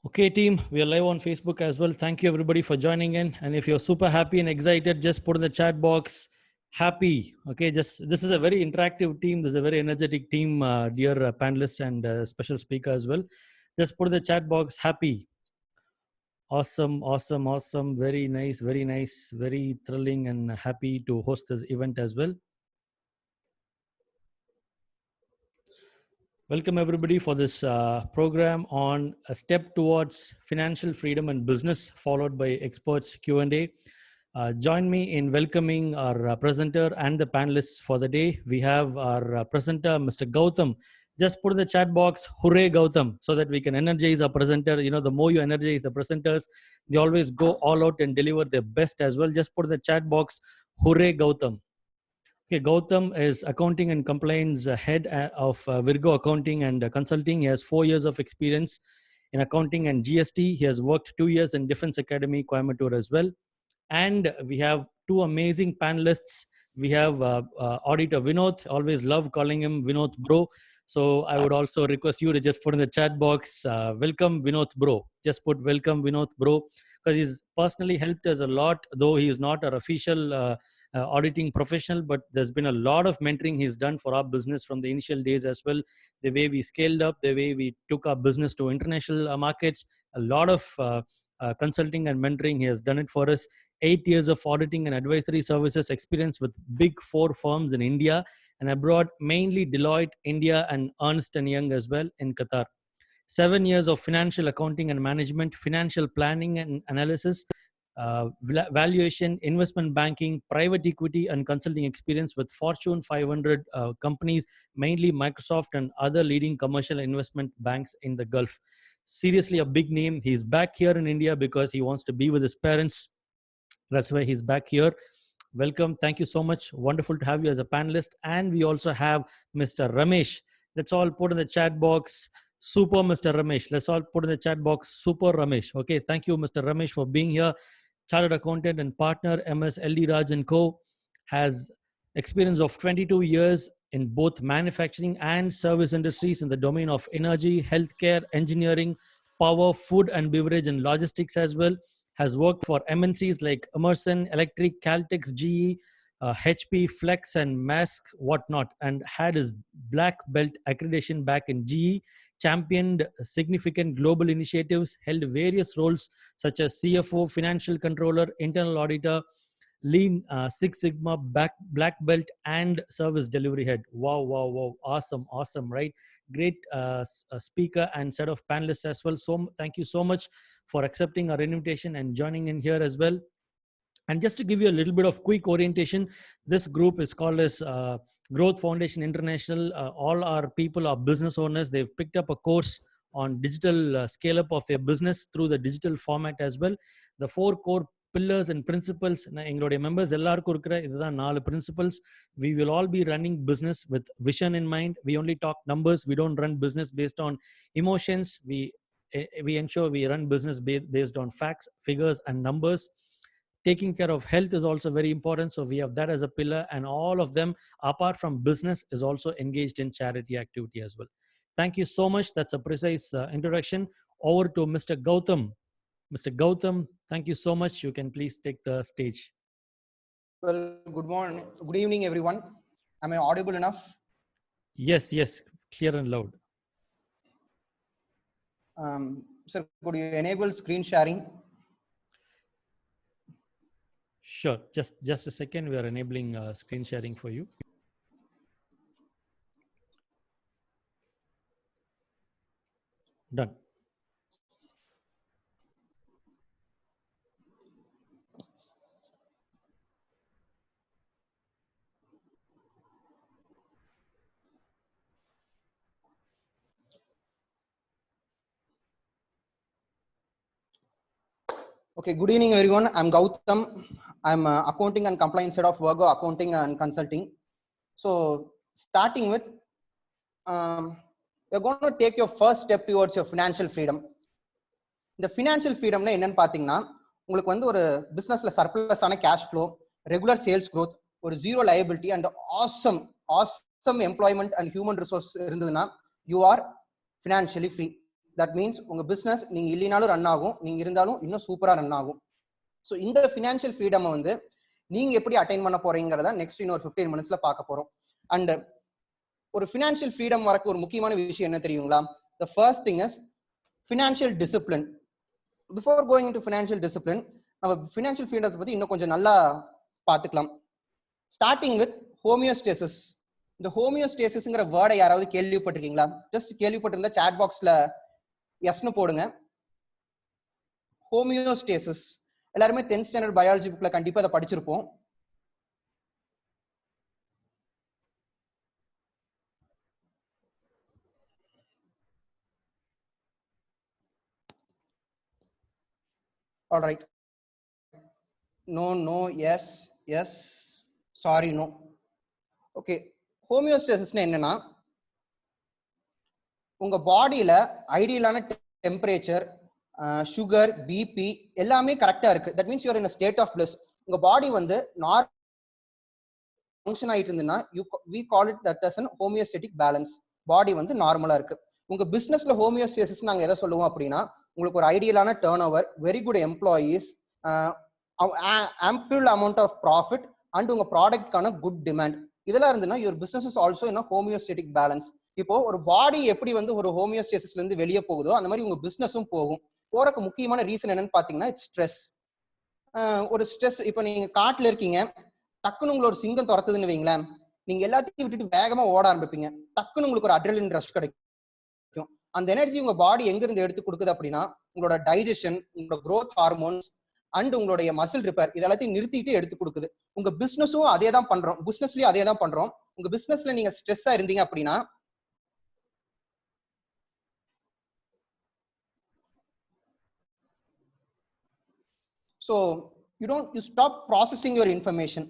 Okay, team, we are live on Facebook as well. Thank you, everybody, for joining in. And if you're super happy and excited, just put in the chat box happy. Okay, just this is a very interactive team. This is a very energetic team, dear panelists and special speaker as well. Just put in the chat box happy. Awesome, awesome, awesome. Very nice, very thrilling and happy to host this event as well. Welcome everybody for this program on a step towards financial freedom and business, followed by experts Q&A. Join me in welcoming our presenter and the panelists for the day. We have our presenter, Mr. Gautam. Just put in the chat box, hooray Gautam, so that we can energize our presenter. You know, the more you energize the presenters, they always go all out and deliver their best as well. Just put in the chat box, hooray Gautam. Okay, Gautam is accounting and compliance head of Virgo Accounting and Consulting. He has 4 years of experience in accounting and GST. He has worked 2 years in Defense Academy, Coimbatore as well. And we have two amazing panelists. We have Auditor Vineeth. Always love calling him Vineeth Bro. So I would also request you to just put in the chat box, welcome Vineeth Bro. Just put welcome Vineeth Bro, because he's personally helped us a lot, though he is not our official auditing professional, but there's been a lot of mentoring he's done for our business from the initial days as well. The way we scaled up, the way we took our business to international markets, a lot of consulting and mentoring. He has done it for us. 8 years of auditing and advisory services experience with big 4 firms in India and abroad, mainly Deloitte, India, and Ernst & Young as well in Qatar. 7 years of financial accounting and management, financial planning and analysis, valuation, investment banking, private equity, and consulting experience with Fortune 500 companies, mainly Microsoft and other leading commercial investment banks in the Gulf. Seriously, a big name. He's back here in India because he wants to be with his parents. That's why he's back here. Welcome. Thank you so much. Wonderful to have you as a panelist. And we also have Mr. Ramesh. Let's all put in the chat box, super Mr. Ramesh. Let's all put in the chat box, super Ramesh. Okay. Thank you, Mr. Ramesh, for being here. Chartered accountant and partner, MS LD Raj & Co. Has experience of 22 years in both manufacturing and service industries in the domain of energy, healthcare, engineering, power, food and beverage, and logistics as well. Has worked for MNCs like Emerson, Electric, Caltex, GE, HP, Flex, and Maersk, whatnot, and had his black belt accreditation back in GE, championed significant global initiatives, held various roles such as CFO, financial controller, internal auditor, Lean Six Sigma, black belt, and service delivery head. Wow, wow, wow. Awesome, awesome, right? Great speaker and set of panelists as well. So thank you so much for accepting our invitation and joining in here as well. And just to give you a little bit of quick orientation, this group is called as Growth Foundation International. All our people are business owners. They've picked up a course on digital scale up of their business through the digital format as well. The 4 core pillars and principles, எங்களுடைய members எல்லாருக்கும் இருக்கிற இதுதான் 4 principles. We will all be running business with vision in mind. We only talk numbers. We don't run business based on emotions. We ensure we run business based on facts, figures, and numbers. Taking care of health is also very important. So we have that as a pillar, and all of them, apart from business, is also engaged in charity activity as well. Thank you so much. That's a precise introduction. Over to Mr. Gautam. Mr. Gautam, thank you so much. You can please take the stage. Well, good morning, good evening, everyone. Am I audible enough? Yes, clear and loud. Sir, could you enable screen sharing? Sure, just a second. We are enabling screen sharing for you. Done. Okay, good evening, everyone. I'm Gautam. I'm accounting and compliance head of Virgo Accounting and Consulting. So, starting with, you're going to take your first step towards your financial freedom. The financial freedom na enna pathina உங்களுக்கு வந்து ஒரு பிசினஸ்ல surplus ஆன cash flow, regular sales growth, ஒரு zero liability and awesome employment and human resource இருந்ததுன்னா you are financially free. That means உங்க business நீங்க இல்லைனாலும் ரன் ஆகும், நீங்க இருந்தாலும் இன்னும் சூப்பரா ரன் ஆகும். ஸோ இந்த ஃபினான்ஷியல் ஃப்ரீடம் வந்து நீங்க எப்படி அட்டைன் பண்ண போறீங்கிறத நெக்ஸ்ட் இன்னொரு 15 மினிட்ஸ்ல பார்க்க போறோம். அண்ட் ஒரு ஃபினான்ஷியல் ஃப்ரீடம் வரக்கு ஒரு முக்கியமான விஷயம் என்ன தெரியுங்களா? The first thing is financial discipline. Before going into financial discipline, நம்ம ஃபினான்ஷியல் ஃப்ரீடத்தை பத்தி இன்னும் கொஞ்சம் நல்லா பார்த்துக்கலாம். Starting with homeostasis. இந்த ஹோமியோஸ்டேசிஸ்ங்கிற வேர்டை யாராவது கேள்விப்பட்டிருக்கீங்களா? ஜஸ்ட் கேள்விப்பட்டிருந்தா சாட் பாக்ஸ்ல எஸ்னு போடுங்க. ஹோமியோஸ்டேசிஸ் எல்லாருமே 10th ஸ்டாண்டர்ட் பயாலஜி புக்ல கண்டிப்பா அதை படிச்சிருப்போம். Alright. No no yes yes sorry no. Okay, ஹோமியோஸ்டேசிஸ்னா என்னன்னா, உங்க பாடியில ஐடியலான டெம்பரேச்சர், சுகர், பிபி எல்லாமே கரெக்டா இருக்கு. That means you're in a state of bliss. உங்க பாடி வந்து நார்மல் ஃபங்க்ஷன் ஆயிட்டு இருந்ததுன்னா we call it that as an homeostatic balance. பாடி வந்து நார்மலா இருக்கு. உங்க பிசினஸ்ல ஹோமியோஸ்டேசிஸ் நாங்க எதை சொல்லுவோம் அப்படின்னா, உங்களுக்கு ஒரு ஐடியலான turnover, very good employees, ample amount of profit and உங்க ப்ராடக்ட்கான குட் டிமாண்ட், இதெல்லாம் இருந்துன்னா your business is also in a homeostatic balance. இப்போ ஒரு பாடி எப்படி வந்து ஒரு ஹோமியோஸ்டேசிஸ்ல இருந்து வெளியே போகுதோ அந்த மாதிரி உங்க பிசினஸும் போகும். போறக்கு முக்கியமான ரீசன் என்னன்னு பாத்தீங்கன்னா இட்ஸ் ஸ்ட்ரெஸ். ஒரு ஸ்ட்ரெஸ், இப்போ நீங்க காட்டுல இருக்கீங்க, டக்குன்னு உங்களை ஒரு சிங்கம் துரத்துதுன்னு வைங்களேன், நீங்க எல்லாத்தையும் விட்டுட்டு வேகமா ஓட ஆரம்பிப்பீங்க. டக்குன்னு உங்களுக்கு ஒரு அட்ரினலின் ரஷ் கிடைக்கும். அந்த எனர்ஜி உங்க பாடி எங்க இருந்து எடுத்து கொடுக்குது அப்படின்னா, உங்களோட டைஜஷன், உங்களோட growth ஹார்மோன்ஸ் அண்ட் உங்களுடைய மசில் ரிப்பேர் இது எல்லாத்தையும் நிறுத்திட்டு எடுத்து கொடுக்குது. உங்க பிசினஸும் அதே தான் பண்றோம், பிசினஸ்லயும் அதே தான் பண்றோம். உங்க பிசினஸ்ல நீங்க ஸ்ட்ரெஸ்ஸா இருந்தீங்க அப்படின்னா, so you stop processing your information.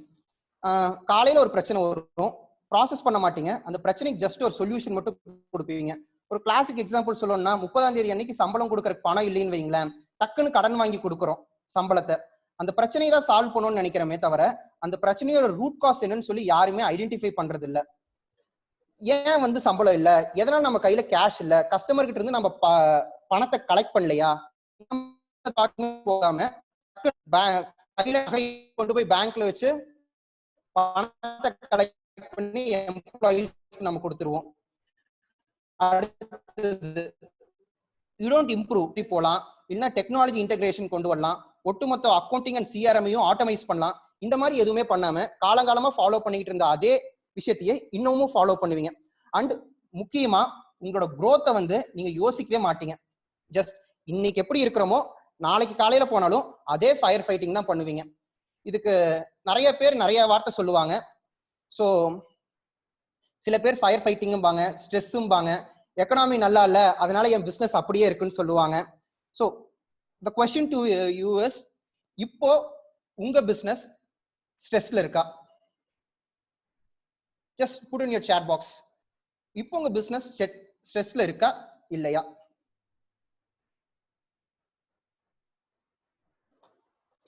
காலையில ஒரு பிரச்சனை வரும், ப்ராசஸ் பண்ண மாட்டீங்க, அந்த பிரச்சனைக்கு ஜஸ்ட் ஒரு சொல்யூஷன் மட்டும் கொடுப்பீங்க. ஒரு கிளாசிக் எக்ஸாம்பிள் சொல்லணும்னா, 30ஆம் தேதி அன்னைக்கு சம்பளம் கொடுக்குற பணம் இல்லைன்னு வைங்களேன், டக்குன்னு கடன் வாங்கி கொடுக்குறோம் சம்பளத்தை. அந்த பிரச்சனையை தான் சால்வ் பண்ணணும்னு நினைக்கிறமே தவிர, அந்த பிரச்சனையோட ரூட் காஸ் என்னன்னு சொல்லி யாருமே ஐடென்டிஃபை பண்றது இல்ல. ஏன் வந்து சம்பளம் இல்ல, எதனால நம்ம கையில கேஷ் இல்ல, கஸ்டமர் கிட்ட இருந்து நம்ம பணத்தை கலெக்ட் பண்ணலையா, போகாம கையில கொண்டு போய் பேங்க்ல வச்சு பணத்தை கலெக்ட் பண்ணி எம்ப்ளாயீஸ்க்கு நம்ம கொடுத்துருவோம். அடுத்தது யூ டோன்ட் இம்ப்ரூவ் போலாம், இல்லைன்னா டெக்னாலஜி இன்டெகிரேஷன் கொண்டு வரலாம், ஒட்டுமொத்த அக்கௌண்டிங் அண்ட் சிஆர்எம்ஐயும் ஆட்டோமைஸ் பண்ணலாம். இந்த மாதிரி எதுவுமே பண்ணாம காலங்காலமா ஃபாலோ பண்ணிட்டு இருந்த அதே விஷயத்தையே இன்னமும் ஃபாலோ பண்ணுவீங்க. அண்ட் முக்கியமா உங்களோட growth-ஐ வந்து நீங்க யோசிக்கவே மாட்டீங்க. ஜஸ்ட் இன்னைக்கு எப்படி இருக்கிறோமோ நாளைக்கு காலையில போனாலும் அதே ஃபயர் ஃபைட்டிங் தான் பண்ணுவீங்க. இதுக்கு நிறைய பேர் நிறைய வார்த்தை சொல்லுவாங்க. ஸோ சில பேர் ஃபயர் ஃபைட்டிங்கும்பாங்க, ஸ்ட்ரெஸ்ஸும்பாங்க, எக்கனாமி நல்லா இல்லை அதனால என் பிஸ்னஸ் அப்படியே இருக்குன்னு சொல்லுவாங்க. So the question to you is, இப்போ உங்க பிஸ்னஸ் ஸ்ட்ரெஸ்ல இருக்கா? Just put in your chat box. இப்போ உங்க பிஸ்னஸ் ஸ்ட்ரெஸ்ல இருக்கா இல்லையா?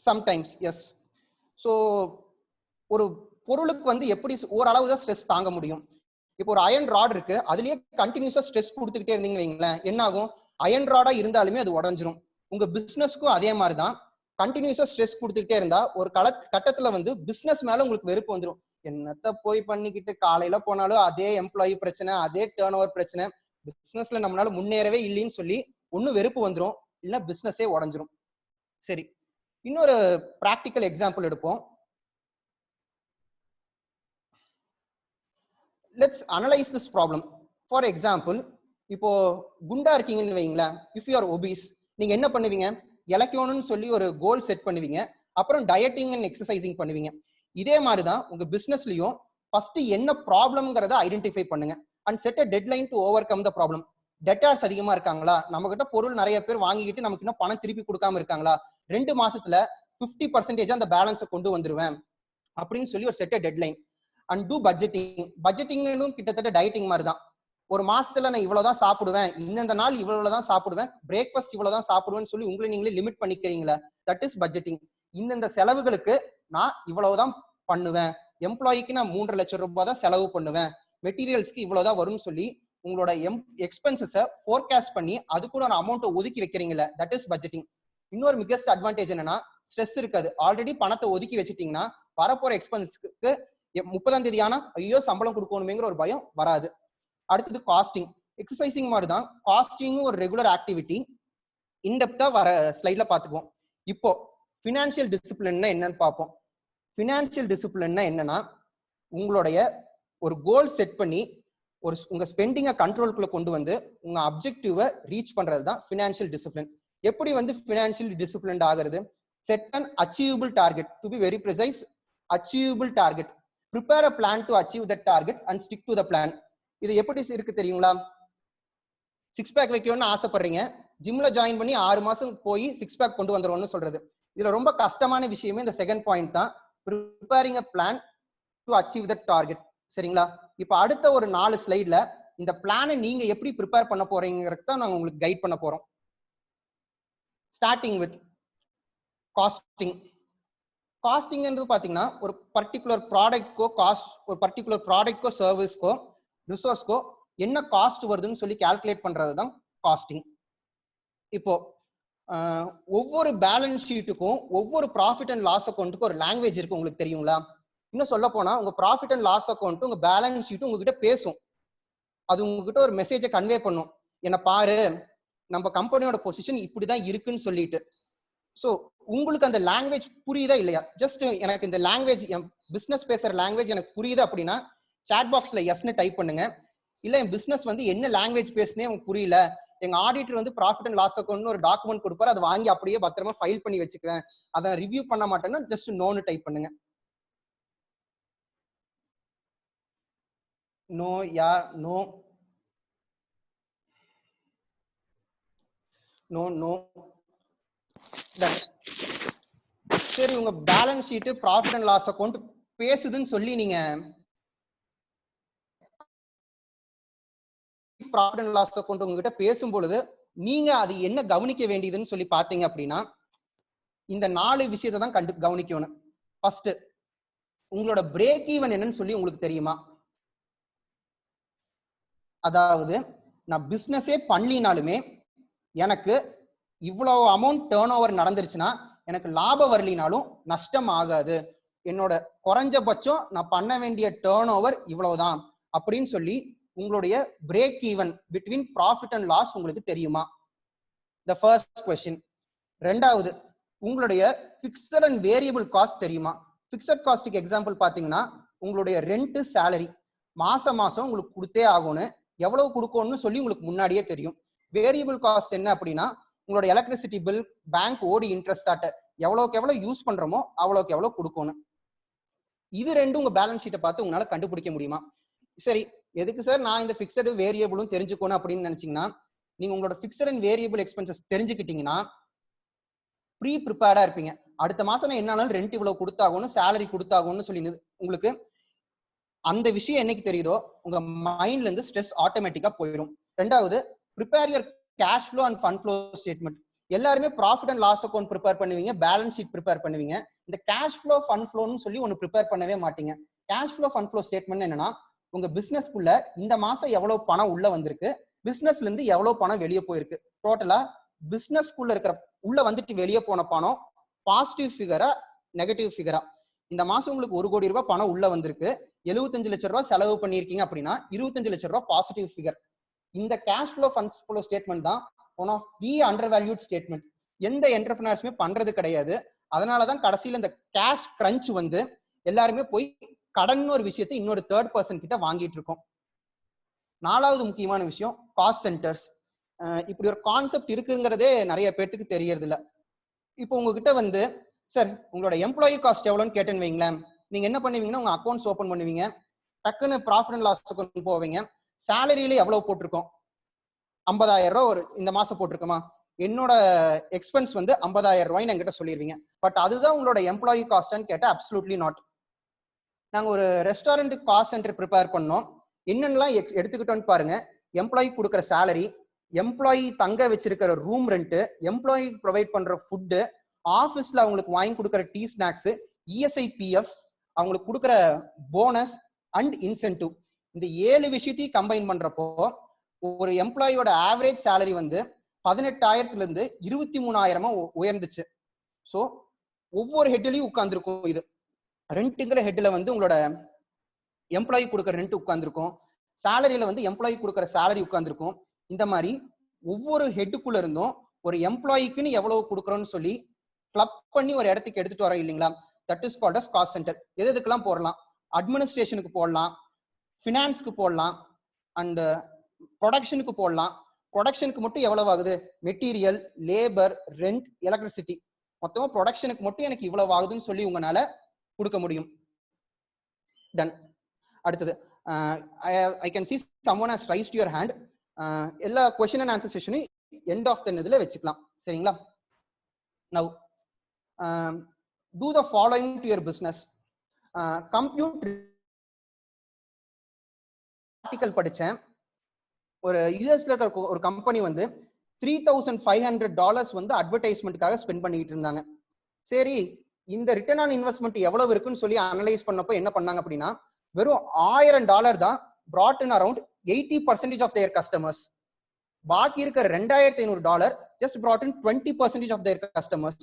Sometimes S. ஸோ ஒரு பொருளுக்கு வந்து எப்படி ஓரளவு தான் ஸ்ட்ரெஸ் தாங்க முடியும். இப்போ ஒரு அயன் ராட் இருக்கு, அதுலயே கண்டினியூஸா ஸ்ட்ரெஸ் கொடுத்துக்கிட்டே இருந்தீங்கன்னு வைங்களேன், என்ன ஆகும்? அயன் ராடா இருந்தாலுமே அது உடஞ்சிரும். உங்க பிசினஸ்க்கும் அதே மாதிரி தான், கண்டினியூஸா ஸ்ட்ரெஸ் கொடுத்துக்கிட்டே இருந்தா ஒரு கட்டத்துல வந்து பிசினஸ் மேல உங்களுக்கு வெறுப்பு வந்துடும். என்னத்த போய் பண்ணிக்கிட்டு, காலையில போனாலும் அதே எம்ப்ளாயி பிரச்சனை, அதே டேர்ன் ஓவர் பிரச்சனை, பிசினஸ்ல நம்மளால முன்னேறவே இல்லைன்னு சொல்லி ஒண்ணு வெறுப்பு வந்துடும், இல்லைன்னா பிசினஸே உடஞ்சிரும். சரி, இன்னொரு பிராக்டிக்கல் எக்ஸாம்பிள் எடுப்போம். Let's analyse this problem. For example, இப்போ குண்டா இருக்கீங்கன்னு வைங்களேன், இஃப் யூ ஆர் ஒபீஸ், நீங்க என்ன பண்ணுவீங்க? இலக்கணும்னு சொல்லி ஒரு கோல் செட் பண்ணுவீங்க, அப்புறம் டயட்டிங் அண்ட் எக்ஸசைசிங் பண்ணுவீங்க. இதே மாதிரி தான் உங்க பிசினஸ்லயும் ஃபர்ஸ்ட் என்ன ப்ராப்ளம்ங்கிறத ஐடென்டிஃபை பண்ணுங்க and set a deadline to over come the problem. Debtors அதிகமா இருக்காங்களா, நம்ம கிட்ட பொருள் நிறைய பேர் வாங்கிக்கிட்டு நமக்கு இன்னும் பணம் திருப்பி கொடுக்காம இருக்காங்களா, 2 மாசத்துல 50% அந்த பேலன்ஸை கொண்டு வந்துருவேன் அப்படின்னு சொல்லி ஒரு set a deadline. And do budgeting. பட்ஜெட்டிங்கும் கிட்டத்தட்ட டயட்டிங் மாதிரி தான். ஒரு மாசத்துல நான் இவ்வளவுதான் சாப்பிடுவேன், இந்த நாள் இவ்வளவுதான் சாப்பிடுவேன், பிரேக்ஃபாஸ்ட் இவ்வளவுதான் சாப்பிடுவேன்னு சொல்லி உங்களை நீங்களே லிமிட் பண்ணிக்கிறீங்களா, தட் இஸ் பட்ஜெட்டிங். இந்த செலவுகளுக்கு நான் இவ்வளவுதான் பண்ணுவேன், எம்ப்ளாயிக்கு நான் 3.5 லட்சம் ரூபாய் தான் செலவு பண்ணுவேன், மெட்டீரியல்ஸ்க்கு இவ்வளவுதான் வரும்னு சொல்லி உங்களோட எக்ஸ்பென்சஸை ஃபோர்காஸ்ட் பண்ணி அது கூட ஒரு அமௌண்ட்டை ஒதுக்கி வைக்கிறீங்கல்ல, தட் இஸ் பட்ஜெட்டிங். இன்னொரு பிக்கஸ்ட் அட்வான்டேஜ் என்னன்னா ஸ்ட்ரெஸ் இருக்காது. ஆல்ரெடி பணத்தை ஒதுக்கி வச்சுட்டீங்கன்னா வரப்போற எக்ஸ்பென்ஸ்க்கு 30ஆம் தேதி ஆனா ஐயோ சம்பளம் கொடுக்கணுமேங்கிற ஒரு பயம் வராது. அடுத்தது காஸ்டிங். எக்ஸசைசிங் மாதிரி தான் காஸ்டிங்கும் ஒரு ரெகுலர் ஆக்டிவிட்டி. இன்டெப்தா வர ஸ்லைட்ல பாத்துக்குவோம். இப்போ ஃபினான்ஷியல் டிசிப்ளின்னா என்னன்னு பார்ப்போம். ஃபினான்ஷியல் டிசிப்ளின்னா என்னன்னா உங்களுடைய ஒரு கோல் செட் பண்ணி உங்க ஸ்பெண்டிங்கை கண்ட்ரோலுக்குள்ள கொண்டு வந்து உங்க அப்ஜெக்டிவை ரீச் பண்றது தான் ஃபினான்ஷியல் டிசிப்ளின். எப்படி ஃபினான்ஷியல் டிசிப்ளின் ஆகிறது? Set an achievable target, to be very precise, achievable target. Prepare a plan to achieve that target and stick to the plan. இது எப்படி இருக்கு தெரியுங்களா? 6 பேக் வைக்கணும்னு ஆசைப்படுறீங்க, ஜிம்ல ஜாயின் பண்ணி 6 மாசம் போய் 6 பேக் கொண்டு வந்துருவோம்னு சொல்றது. இதுல ரொம்ப கஷ்டமான விஷயமே இந்த செகண்ட் பாயிண்ட் தான், preparing a plan to achieve that target. சரிங்களா? இப்ப அடுத்த ஒரு 4 ஸ்லைட்ல இந்த பிளானை நீங்க எப்படி ப்ரிப்பேர் பண்ண போறீங்கிறது தான் நாங்க உங்களுக்கு கைட் பண்ண போறோம். Starting with costing. காஸ்டிங்ன்றது பாத்தீங்கன்னா ஒரு பர்டிகுலர் ப்ராடக்ட்கோ ஒரு பர்டிகுலர் ப்ராடக்ட்கோ சர்வீஸ்க்கோ ரிசோர்ஸ்க்கோ என்ன காஸ்ட் வருதுன்னு சொல்லி கால்குலேட் பண்றது தான் காஸ்டிங். இப்போ ஒவ்வொரு பேலன்ஸ் ஷீட்டுக்கும் ஒவ்வொரு ப்ராஃபிட் அண்ட் லாஸ் அக்கௌண்ட்டுக்கும் ஒரு லாங்குவேஜ் இருக்கு, உங்களுக்கு தெரியுங்களா? இன்னும் சொல்ல போனா உங்க ப்ராஃபிட் அண்ட் லாஸ் அக்கௌண்ட் உங்க பேலன்ஸ் ஷீட் உங்ககிட்ட பேசும். அது உங்ககிட்ட ஒரு மெசேஜை கன்வே பண்ணும், என்ன பாரு நம்ம கம்பெனியோட பொசிஷன் இப்படிதான் இருக்குன்னு சொல்லிட்டு. ஸோ உங்களுக்கு அந்த லாங்குவேஜ் புரியுதா இல்லையா? ஜஸ்ட் எனக்கு இந்த லாங்குவேஜ், என் பிசினஸ் பேசுற லாங்குவேஜ் எனக்கு புரியுது அப்படின்னா சாட் பாக்ஸ்ல எஸ்ன்னு டைப் பண்ணுங்க. இல்ல என் பிசினஸ் என்ன லாங்குவேஜ் பேசுனே உங்களுக்கு புரியல, எங்க auditor profit and loss account ஒரு டாக்குமெண்ட் கொடுப்பாரு, அதை வாங்கி அப்படியே பத்திரமா ஃபைல் பண்ணி வச்சுக்குவேன், அதை ரிவ்யூ பண்ண மாட்டேன்னா ஜஸ்ட் நோன்னு டைப் பண்ணுங்க. No, yeah, no, no, no. சரி, உங்க balance sheet profit and loss account பேசுதுன்னு சொல்லி நீங்க ப்ராஃபிட் அண்ட் லாஸ் அக்கௌண்ட் உங்ககிட்ட பேசும் பொழுது நீங்க அது என்ன கவனிக்க வேண்டியதுன்னு சொல்லி பாத்தீங்க அப்படின்னா இந்த 4 விஷயத்தை தான் கவனிக்கணும். ஃபர்ஸ்ட், உங்களோட பிரேக் ஈவன் என்னன்னு சொல்லி உங்களுக்கு தெரியுமா? அதாவது நான் பிசினஸே பண்ணலினாலுமே எனக்கு இவ்வளவு அமௌண்ட் டேர்ன் ஓவர் நடந்துருச்சுன்னா எனக்கு லாபம் வரலினாலும் நஷ்டம் ஆகாது, என்னோட குறைஞ்சபட்சம் நான் பண்ண வேண்டிய டேர்ன் ஓவர் இவ்வளவுதான் அப்படின்னு சொல்லி உங்களுடைய break even between profit and loss உங்களுக்கு தெரியுமா? The first question. ரெண்டாவது, உங்களுடைய பிக்சட் அண்ட் வேரியபிள் காஸ்ட் தெரியுமா? பிக்சட் காஸ்ட்டுக்கு எக்ஸாம்பிள் பாத்தீங்கன்னா உங்களுடைய ரெண்ட், சேலரி மாசம் மாசம் உங்களுக்கு கொடுத்தே ஆகும்னு, எவ்வளவு கொடுக்கணும்னு சொல்லி உங்களுக்கு முன்னாடியே தெரியும். வேரியபிள் காஸ்ட் என்ன அப்படின்னா உங்களோட எலக்ட்ரிசிட்டி பில், பேங்க் ஓடி இன்ட்ரெஸ்ட் ஆட்ட எவ்வளவுக்கு எவ்வளவு யூஸ் பண்றோமோ அவ்வளவுக்கு எவ்வளவு கொடுக்கணும். இது ரெண்டும் உங்க பேலன்ஸ் ஷீட்டை பார்த்து உங்களால கண்டுபிடிக்க முடியுமா? சரி, எதுக்கு சார் நான் இந்த பிக்சடு வேரியபிளும் தெரிஞ்சுக்கணும் அப்படின்னு நினைச்சீங்கன்னா நீங்க உங்களோட பிக்சட் அண்ட் வேரியபிள் எக்ஸ்பென்சஸ் தெரிஞ்சுக்கிட்டீங்கன்னா ப்ரீ ப்ரிப்பேர்டா இருப்பீங்க. அடுத்த மாசம் நான் என்னாலும் ரெண்ட் இவ்வளவு கொடுத்தாகணும், சேலரி கொடுத்தாகணும்னு சொல்லி உங்களுக்கு அந்த விஷயம் என்னைக்கு தெரியுதோ உங்க மைண்ட்ல இருந்து ஸ்ட்ரெஸ் ஆட்டோமேட்டிக்கா போயிடும். ரெண்டாவது, prepare your cash flow and fund flow statement. எல்லாருமே profit and loss account prepare பண்ணுவீங்க, பேலன்ஸ் ஷீட் ப்ரிப்பேர் பண்ணுவீங்க. இந்த கேஷ் ஃப்ளோ ஃபண்ட் ஃப்ளோன்னு சொல்லி ஒன்னு ப்ரிப்பேர் பண்ணவே மாட்டீங்க. Cash flow fund flow statement என்னன்னா உங்க பிசினஸ்க்குள்ள இந்த மாசம் எவ்வளவு பணம் உள்ள வந்திருக்கு, பிசினஸ்ல இருந்து எவ்வளவு பணம் வெளியே போயிருக்கு, டோட்டலா பிசினஸ்க்குள்ள இருக்கிற உள்ள வந்துட்டு வெளியே போன பணம் பாசிட்டிவ் ஃபிகரா நெகட்டிவ் ஃபிகரா. இந்த மாசம் உங்களுக்கு 1 கோடி ரூபாய் பணம் உள்ள வந்திருக்கு, 75 லட்சம் ரூபாய் செலவு பண்ணிருக்கீங்க அப்படின்னா 25 லட்சம் ரூபாய் பாசிட்டிவ் ஃபிகர். இந்த cash flow funds flow statement தான் one of the undervalued statement. எந்த என்டர்பிரினர்ஸுமே பண்றது கிடையாது. அதனாலதான் கடைசியில் இந்த கேஷ் கிரன்ச் எல்லாருமே போய் கடன் ஒரு விஷயத்தை இன்னொரு தேர்ட் பர்சன் கிட்ட வாங்கிட்டு இருக்கோம். 4வது முக்கியமான விஷயம் காஸ்ட் சென்டர்ஸ். இப்படி ஒரு கான்செப்ட் இருக்குங்கிறதே நிறைய பேருக்கு தெரியறது இல்ல. இப்போ உங்ககிட்ட சார் உங்களோட எம்ப்ளாயி காஸ்ட் எவ்வளோன்னு கேட்டேன்னு வைங்களேன், நீங்க என்ன பண்ணுவீங்கன்னா உங்க அக்கௌண்ட்ஸ் ஓபன் பண்ணுவீங்க, டக்குன்னு ப்ராஃபிட் அண்ட் லாஸ் அக்கௌண்ட் போவீங்க, சேலரியில எவ்வளவு போட்டிருக்கோம், 50,000 ரூபாய் ஒரு இந்த மாசம் போட்டிருக்கோமா, என்னோட எக்ஸ்பென்ஸ் 50,000 ரூபாய்னு என்கிட்ட சொல்லிடுவீங்க. பட் அதுதான் உங்களோட எம்ப்ளாயி காஸ்ட்னு கேட்டா அப்சல்யூட்லி நாட். நாங்க ஒரு ரெஸ்டாரண்ட் காஸ்ட் சென்டர் ப்ரிப்பேர் பண்ணோம். என்னென்னலாம் எடுத்துக்கிட்டோம்னு பாருங்க. எம்ப்ளாயி கொடுக்குற சேலரி, எம்ப்ளாயி தங்க வச்சிருக்கிற ரூம் ரெண்ட், எம்ப்ளாயி ப்ரொவைட் பண்ற ஃபுட்டு, ஆஃபீஸ்ல அவங்களுக்கு வாங்கி கொடுக்குற டீ ஸ்நாக்ஸ், இஎஸ்ஐ பிஎஃப், அவங்களுக்கு கொடுக்குற போனஸ் அண்ட் இன்சென்டிவ், இந்த 7 விஷயத்தையும் கம்பைன் பண்றப்போ ஒரு எம்ப்ளாயோட ஆவரேஜ் சேலரி வந்து 18,000 இருந்து 23,000 உயர்ந்துச்சு. ஸோ ஒவ்வொரு ஹெட்லையும் உட்கார்ந்துருக்கும். இது ரெண்ட்டுங்கிற ஹெட்ல வந்து உங்களோட எம்ப்ளாயி கொடுக்குற ரெண்ட் உட்கார்ந்துருக்கும், சேலரியில வந்து எம்ப்ளாயி கொடுக்குற சேலரி உட்கார்ந்துருக்கும். இந்த மாதிரி ஒவ்வொரு ஹெட்டுக்குள்ள இருந்தும் ஒரு எம்ப்ளாயிக்குன்னு எவ்வளவு கொடுக்குறோம்னு சொல்லி கிளப் பண்ணி ஒரு இடத்துக்கு எடுத்துட்டு வரோம் இல்லைங்களா? That is called as cost centre. எது எதுக்கெல்லாம் போடலாம்? அட்மினிஸ்ட்ரேஷனுக்கு போடலாம், ஃபினான்ஸ்க்கு போடலாம், அண்ட் ப்ரொடக்ஷனுக்கு போடலாம். ப்ரொடக்ஷனுக்கு மட்டும் எவ்வளவு ஆகுது? மெட்டீரியல், லேபர், ரெண்ட், எலக்ட்ரிசிட்டி, மொத்தமா ப்ரொடக்ஷனுக்கு மட்டும் எனக்கு இவ்வளவு ஆகுதுன்னு சொல்லி உங்களால கொடுக்க முடியும். டன். அடுத்தது I can see someone has raised your hand. எல்லா question and answer session end of the இதுல வச்சுக்கலாம். சரிங்களா? Now do the following to your business. Computer article படிச்சேன். ஒரு யூஎஸ்ல இருக்கிற ஒரு கம்பெனி வந்து $3,500 வந்து அட்வர்டைஸ்மெண்ட்டுக்காக ஸ்பெண்ட் பண்ணிட்டு இருந்தாங்க. சரி, இந்த ரிட்டர்ன் ஆன் இன்வெஸ்ட்மெண்ட் எவ்வளவு இருக்குன்னு சொல்லி அனலைஸ் பண்ணப்போ என்ன பண்ணாங்க அப்படின்னா, வெறும் $1,000 தான் brought in around 80% of their customers. பாக்கி இருக்கிற $2,500 just brought in 20% of their customers.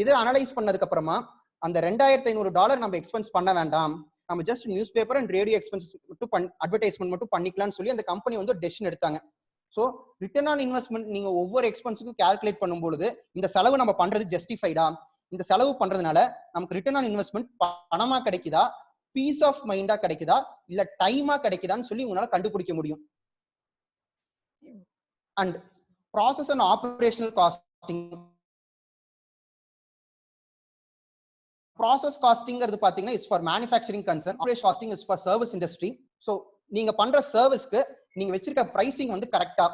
இது அனலைஸ் பண்ணதுக்கு அப்புறமா அந்த $2,500 நம்ம எக்ஸ்பென்ஸ் பண்ண வேண்டாம், நம்ம just news paper and radio expense மட்டும் அட்வர்டைஸ்மெண்ட் மட்டும் பண்ணிக்கலாம்னு சொல்லி அந்த கம்பெனி வந்து ஒரு டெசிஷன் எடுத்தாங்க. ஸோ ரிட்டர்ன் ஆன் இன்வெஸ்ட்மெண்ட் நீங்க ஒவ்வொரு எக்ஸ்பென்ஸுக்கும் கால்குலேட் பண்ணும்போது இந்த செலவு நம்ம பண்றது ஜஸ்டிஃபைடா, இந்த செலவு பண்றதுனால நமக்கு ரிட்டர்ன் ஆன் இன்வெஸ்ட்மெண்ட் பணமா கிடைக்குதா, பீஸ் ஆஃப் மைண்டா கிடைக்குதா, இல்ல டைமா கிடைக்குதான்னு சொல்லி உங்களால கண்டுபிடிக்க முடியும். And process and operational costing. Process காஸ்டிங்கிறது பாத்தீங்கன்னா is for manufacturing concern, operation costing is for service industry. So நீங்க பண்ற சர்வீஸ்க்கு நீங்க வச்சிருக்க பிரைசிங் வந்து கரெக்டா.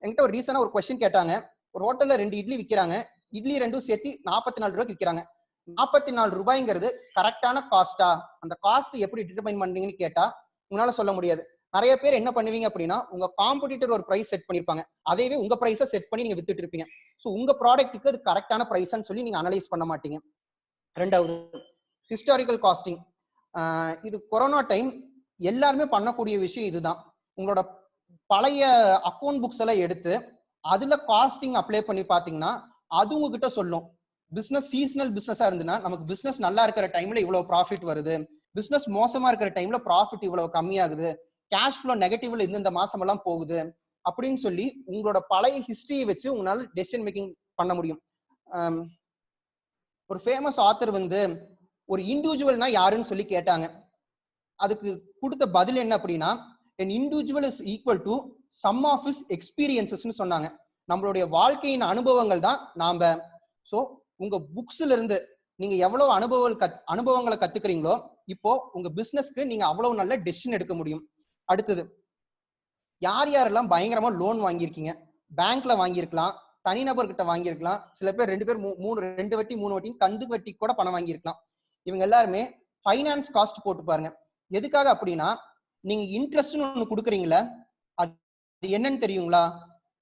என்கிட்ட ஒரு ரீசனா ஒரு கொஸ்டின் கேட்டாங்க. ஒரு ஹோட்டல்ல 2 இட்லி விற்கிறாங்க, இட்லி ரெண்டும் சேர்த்து 44 ரூபாய்க்கு விற்கிறாங்க. 44 ரூபாய்ங்கிறது கரெக்டான காஸ்டா? அந்த காஸ்ட் எப்படி டிட்டர்மைன் பண்றீங்கன்னு கேட்டா உங்களால சொல்ல முடியாது. நிறைய பேர் என்ன பண்ணுவீங்க அப்படின்னா, உங்க காம்படிட்டர் ஒரு பிரைஸ் செட் பண்ணிருப்பாங்க, அதையே உங்க பிரைஸை செட் பண்ணி நீங்க வித்துட்டு இருப்பீங்க. ஸோ உங்க ப்ராடக்ட்டுக்கு அது கரெக்டான பிரைஸ்ன்னு சொல்லி நீங்க அனலைஸ் பண்ண மாட்டீங்க. ரெண்டாவது ஹிஸ்டாரிக்கல் காஸ்டிங். இது கொரோனா டைம் எல்லாருமே பண்ணக்கூடிய விஷயம் இதுதான். உங்களோட பழைய அக்கௌண்ட் புக்ஸ் எல்லாம் எடுத்து அதுல காஸ்டிங் அப்ளை பண்ணி பாத்தீங்கன்னா அது உங்ககிட்ட சொல்லும். பிசினஸ் சீசனல் பிசினஸா இருந்துன்னா நமக்கு பிசினஸ் நல்லா இருக்கிற டைம்ல இவ்வளவு ப்ராஃபிட் வருது, பிசினஸ் மோசமா இருக்கிற டைம்ல ப்ராஃபிட் இவ்வளவு கம்மியாகுது, கேஷ் ஃப்ளோ நெகட்டிவ்ல இந்த மாசம் எல்லாம் போகுது அப்படின்னு சொல்லி உங்களோட பழைய ஹிஸ்டரியை வச்சு உங்களால டெசிஷன் மேக்கிங் பண்ண முடியும். ஒரு ஃபேமஸ் ஆத்தர் வந்து ஒரு இண்டிவிஜுவல்னா யாருன்னு சொல்லி கேட்டாங்க. அதுக்கு கொடுத்த பதில் என்ன அப்படின்னா, an individual is equal to sum of his experiences னு சொன்னாங்க. நம்மளுடைய வாழ்க்கையின் அனுபவங்கள் தான் நாம. சோ உங்க புக்ஸ்ல இருந்து நீங்க எவ்வளவு அனுபவங்களை கத்துக்கிறீங்களோ இப்போ உங்க பிசினஸ்க்கு நீங்க அவ்வளவு நல்ல டெசிஷன் எடுக்க முடியும். அடுத்தது, யார் யாரெல்லாம் பயங்கரமா லோன் வாங்கியிருக்கீங்க? பேங்க்ல வாங்கியிருக்கலாம், தனிநபர்கிட்ட வாங்கியிருக்கலாம், சில பேர் 2 பேர் 2 வட்டி 3 வட்டி கந்து வட்டி கூட பணம் வாங்கியிருக்கலாம். இவங்க எல்லாருமே ஃபைனான்ஸ் காஸ்ட் போட்டு பாருங்க. எதுக்காக அப்படின்னா, நீங்க இன்ட்ரெஸ்ட்னு ஒண்ணு கொடுக்குறீங்களா, அது என்னன்னு தெரியுங்களா?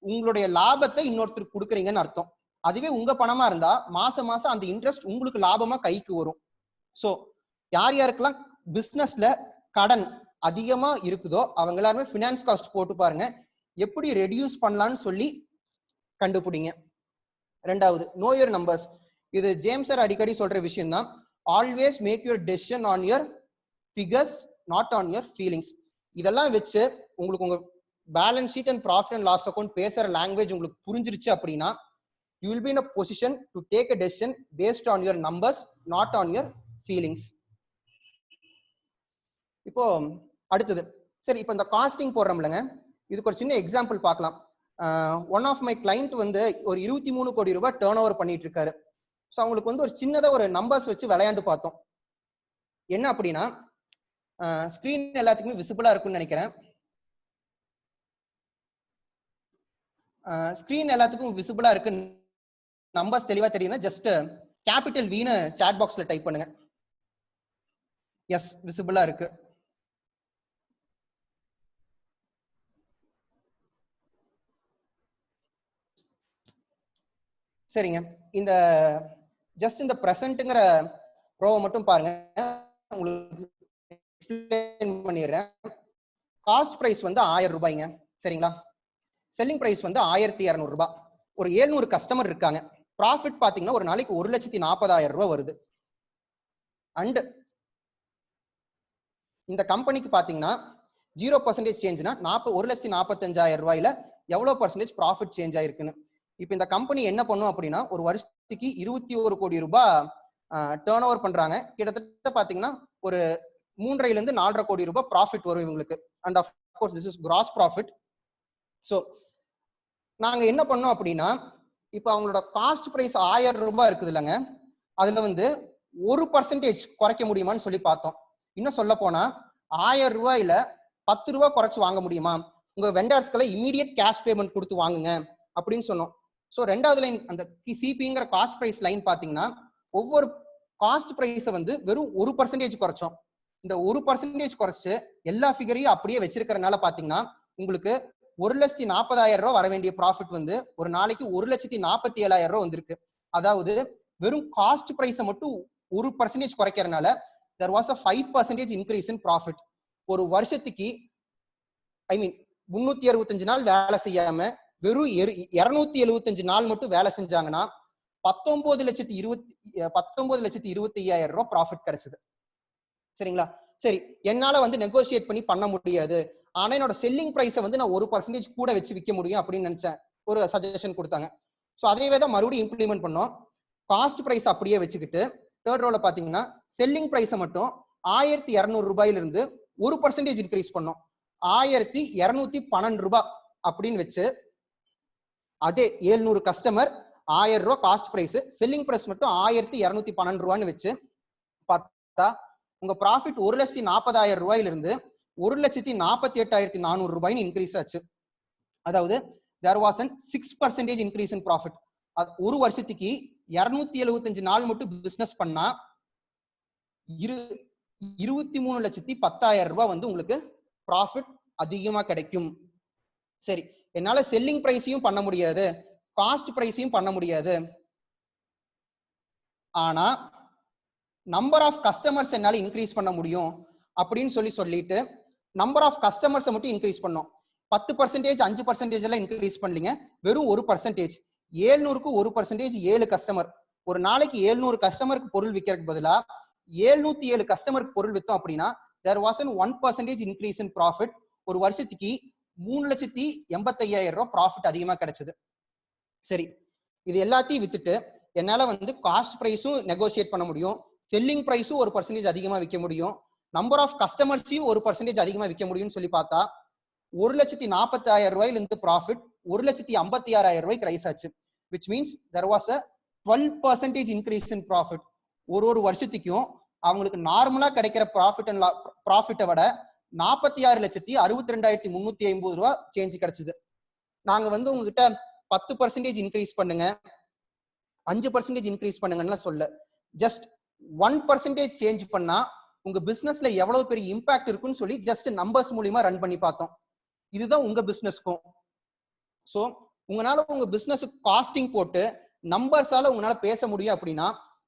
உங்களுடைய லாபத்தை இன்னொருத்தருக்கு கொடுக்குறீங்கன்னு அர்த்தம். அதுவே உங்க பணமா இருந்தா மாசம் மாசம் அந்த இன்ட்ரெஸ்ட் உங்களுக்கு லாபமா கைக்கு வரும். சோ யார் யாருக்கெல்லாம் பிசினஸ்ல கடன் அதிகமா இருக்குதோ அவங்க எல்லாருமே ஃபினான்ஸ் காஸ்ட் போட்டு பாருங்க, எப்படி ரெடியூஸ் பண்ணலாம்னு சொல்லி கண்டுபிடிங்க. ரெண்டாவது, நோ யுவர் நம்பர்ஸ். இது ஜேம்ஸ் சார் அடிக்கடி சொல்ற விஷயம் தான். Always make your decision on your figures, not on your feelings. இதெல்லாம் வச்சு உங்களுக்கு உங்க balance sheet and profit and loss account பேசுற லாங்குவேஜ் உங்களுக்கு புரிஞ்சிருச்சு அப்படின்னா you will be in a position to take a decision based on your numbers, not on your feelings. இப்போ அடுத்தது, சரி இப்போ இந்த காஸ்டிங் போடுறோம்லங்க, இதுக்கு ஒரு சின்ன எக்ஸாம்பிள் பார்க்கலாம். ஒன் ஆஃப் மை கிளைண்ட் வந்து ஒரு 23 கோடி ரூபாய் டர்ன் ஓவர் பண்ணிட்டு இருக்காரு. ஸோ அவங்களுக்கு வந்து ஒரு சின்னதா ஒரு நம்பர்ஸ் வச்சு விளையாண்டு பார்த்தோம். என்ன அப்படின்னா, ஸ்கிரீன் எல்லாத்துக்குமே விசிபிளா இருக்கும்னு நினைக்கிறேன். ஸ்கிரீன் எல்லாத்துக்கும் விசிபிளா இருக்கு, நம்பர்ஸ் தெளிவா தெரியுதுன்னா ஜஸ்ட் கேபிட்டல் வீன்னு சாட் பாக்ஸ்ல டைப் பண்ணுங்க. எஸ், விசிபிளா இருக்கு. சரிங்க, இந்த ஜஸ்ட் இந்த பிரசன்ட்ங்கிற ரோவை மட்டும் பாருங்க, உங்களுக்கு எக்ஸ்பிளைன் பண்ணிடுறேன். காஸ்ட் பிரைஸ் வந்து 1000 ரூபாய்ங்க. சரிங்களா? செல்லிங் பிரைஸ் வந்து 1200 ரூபாய். ஒரு 700 கஸ்டமர் இருக்காங்க. ப்ராஃபிட் பாத்தீங்கன்னா ஒரு நாளைக்கு 1,40,000 ரூபாய் வருது. அண்ட் இந்த கம்பெனிக்கு பாத்தீங்கன்னா 0% சேஞ்ச்னா 1,45,000 ரூபாயில எவ்வளவு பர்சன்டேஜ் ப்ராஃபிட் சேஞ்ச் ஆயிருக்குன்னு. இப்போ இந்த கம்பெனி என்ன பண்ணும் அப்படின்னா ஒரு வருஷத்துக்கு 21 கோடி ரூபாய் டர்ன் ஓவர் பண்றாங்க. கிட்டத்தட்ட பாத்தீங்கன்னா ஒரு 3.5 to 4.5 கோடி ரூபாய் ப்ராஃபிட் வரும் இவங்களுக்கு. And half course this is gross profit. So நாங்க என்ன பண்ணோம் அப்படின்னா இப்போ அவங்களோட காஸ்ட் பிரைஸ் 1000 ரூபாய் இருக்குது இல்லைங்க, அதுல வந்து 1% குறைக்க முடியுமான்னு சொல்லி பார்த்தோம். இன்னும் சொல்ல போனா 1000 ரூபாயில 10 ரூபாய் குறைச்சு வாங்க முடியுமா, உங்க வெண்டர்ஸ்களை இமீடியட் கேஷ் பேமெண்ட் கொடுத்து வாங்குங்க அப்படின்னு சொன்னோம். ஸோ ரெண்டாவது லைன் அந்த சிபிங்கிற காஸ்ட் பிரைஸ் லைன் பாத்தீங்கன்னா ஒவ்வொரு காஸ்ட் பிரைஸை வந்து வெறும் 1% குறைச்சோம். இந்த 1% குறைச்சு எல்லா ஃபிகரையும் அப்படியே வச்சிருக்கிறதுனால பாத்தீங்கன்னா உங்களுக்கு 1,40,000 ரூபாய் வர வேண்டிய ப்ராஃபிட் வந்து ஒரு நாளைக்கு 1,47,000 ரூபாய் வந்திருக்கு. அதாவது வெறும் காஸ்ட் பிரைஸை மட்டும் 1% குறைக்கிறதுனால there was a 5% increase in profit. ஒரு வருஷத்துக்கு ஐ மீன் 365 நாள் வேலை செய்யாம வெறும் 275 நாள் மட்டும் வேலை செஞ்சாங்கன்னா 19,25,000 ரூபாய் ப்ராஃபிட் கிடைச்சது. சரிங்களா? சரி, என்னால வந்து நெகோசியேட் பண்ணி பண்ண முடியாது, ஆனா என்னோட செல்லிங் பிரைஸை வந்து நான் 1% கூட வச்சு விற்க முடியும் அப்படின்னு நினைச்சேன். ஒரு சஜஷன் கொடுத்தாங்க. ஸோ அதே தான் மறுபடியும் இம்ப்ளிமெண்ட் பண்ணோம். காஸ்ட் பிரைஸ் அப்படியே வச்சுக்கிட்டு தேர்ட் ரோல பாத்தீங்கன்னா செல்லிங் பிரைஸை மட்டும் 1200 ரூபாயிலிருந்து 1% இன்க்ரீஸ் பண்ணோம். 1212 ரூபாய் அப்படின்னு வச்சு அதே 700 கஸ்டமர் 1000 ரூபாய் காஸ்ட் பிரைஸ், செல்லிங் பிரைஸ் மட்டும் 1212 ரூபான்னு வச்சு பார்த்தா உங்க ப்ராஃபிட் 1,40,000 ரூபாயிலிருந்து 1,48,400 ரூபாய்னு இன்க்ரீஸ் ஆச்சு. அதாவது there was an 6% increase in profit. ஒரு வருஷத்துக்கு 275 நாள் மட்டும் பிசினஸ் பண்ணா 23,10,000 ரூபாய் வந்து உங்களுக்கு ப்ராஃபிட் அதிகமா கிடைக்கும். சரி, என்னால செல்லிங் பிரைஸையும் பண்ண முடியாது, காஸ்ட் பிரைஸையும் பண்ண முடியாது, ஆனா நம்பர் ஆஃப் கஸ்டமர்ஸ் என்னால இன்க்ரீஸ் பண்ண முடியும் அப்படின்னு சொல்லிட்டு நம்பர் ஆஃப் கஸ்டமர்ஸை மட்டும் இன்க்ரீஸ் பண்ணோம். 10%, 5% எல்லாம் இன்க்ரீஸ் பண்ணலீங்க, வெறும் 1%. 700க்கு 1%, 7 கஸ்டமர். ஒரு நாளைக்கு 700 கஸ்டமருக்கு பொருள் விற்கிறதுக்கு பதிலா 707 கஸ்டமருக்கு பொருள் வித்தோம் அப்படின்னா there was an 1% increase in profit. ஒரு வருஷத்துக்கு 3,85,000 ரூபாய் ப்ராஃபிட் அதிகமா கிடைச்சது. சரி, இது எல்லாத்தையும் வித்துட்டு என்னால வந்து காஸ்ட் பிரைஸும் நெகோசியேட் பண்ண முடியும், செல்லிங் பிரைஸும் 1% அதிகமா விற்க முடியும், நம்பர் ஆஃப் கஸ்டமர்ஸையும் 1% அதிகமா விற்க முடியும்னு சொல்லி பார்த்தா 1,40,000 ரூபாயிலிருந்து ப்ராஃபிட் 1,56,000 ரூபாய்க்கு ரைஸ் ஆச்சு. which means there was a 12% increase in profit. ஒரு வருஷத்துக்கும் அவங்களுக்கு நார்மலா கிடைக்கிற ப்ராஃபிட்டை விட 46,62,350 ரூபாய் சேஞ்ச் கிடைச்சது. நாங்க வந்து உங்ககிட்ட 10% இன்க்ரீஸ் பண்ணுங்க, 5% இன்க்ரீஸ் பண்ணுங்கன்னா சொல்ல, ஜஸ்ட் 1% சேஞ்ச் பண்ணா உங்க பிசினஸ்ல எவ்வளவு பெரிய இம்பாக்ட் இருக்குன்னு சொல்லி ஜஸ்ட் நம்பர்ஸ் மூலியமா ரன் பண்ணி பார்த்தோம். இதுதான் உங்க பிசினஸ்க்கும். சோ உங்களால உங்க பிசினஸ் காஸ்டிங் போட்டு நம்பர்ஸால உங்களால பேச முடியும் அப்படின்னா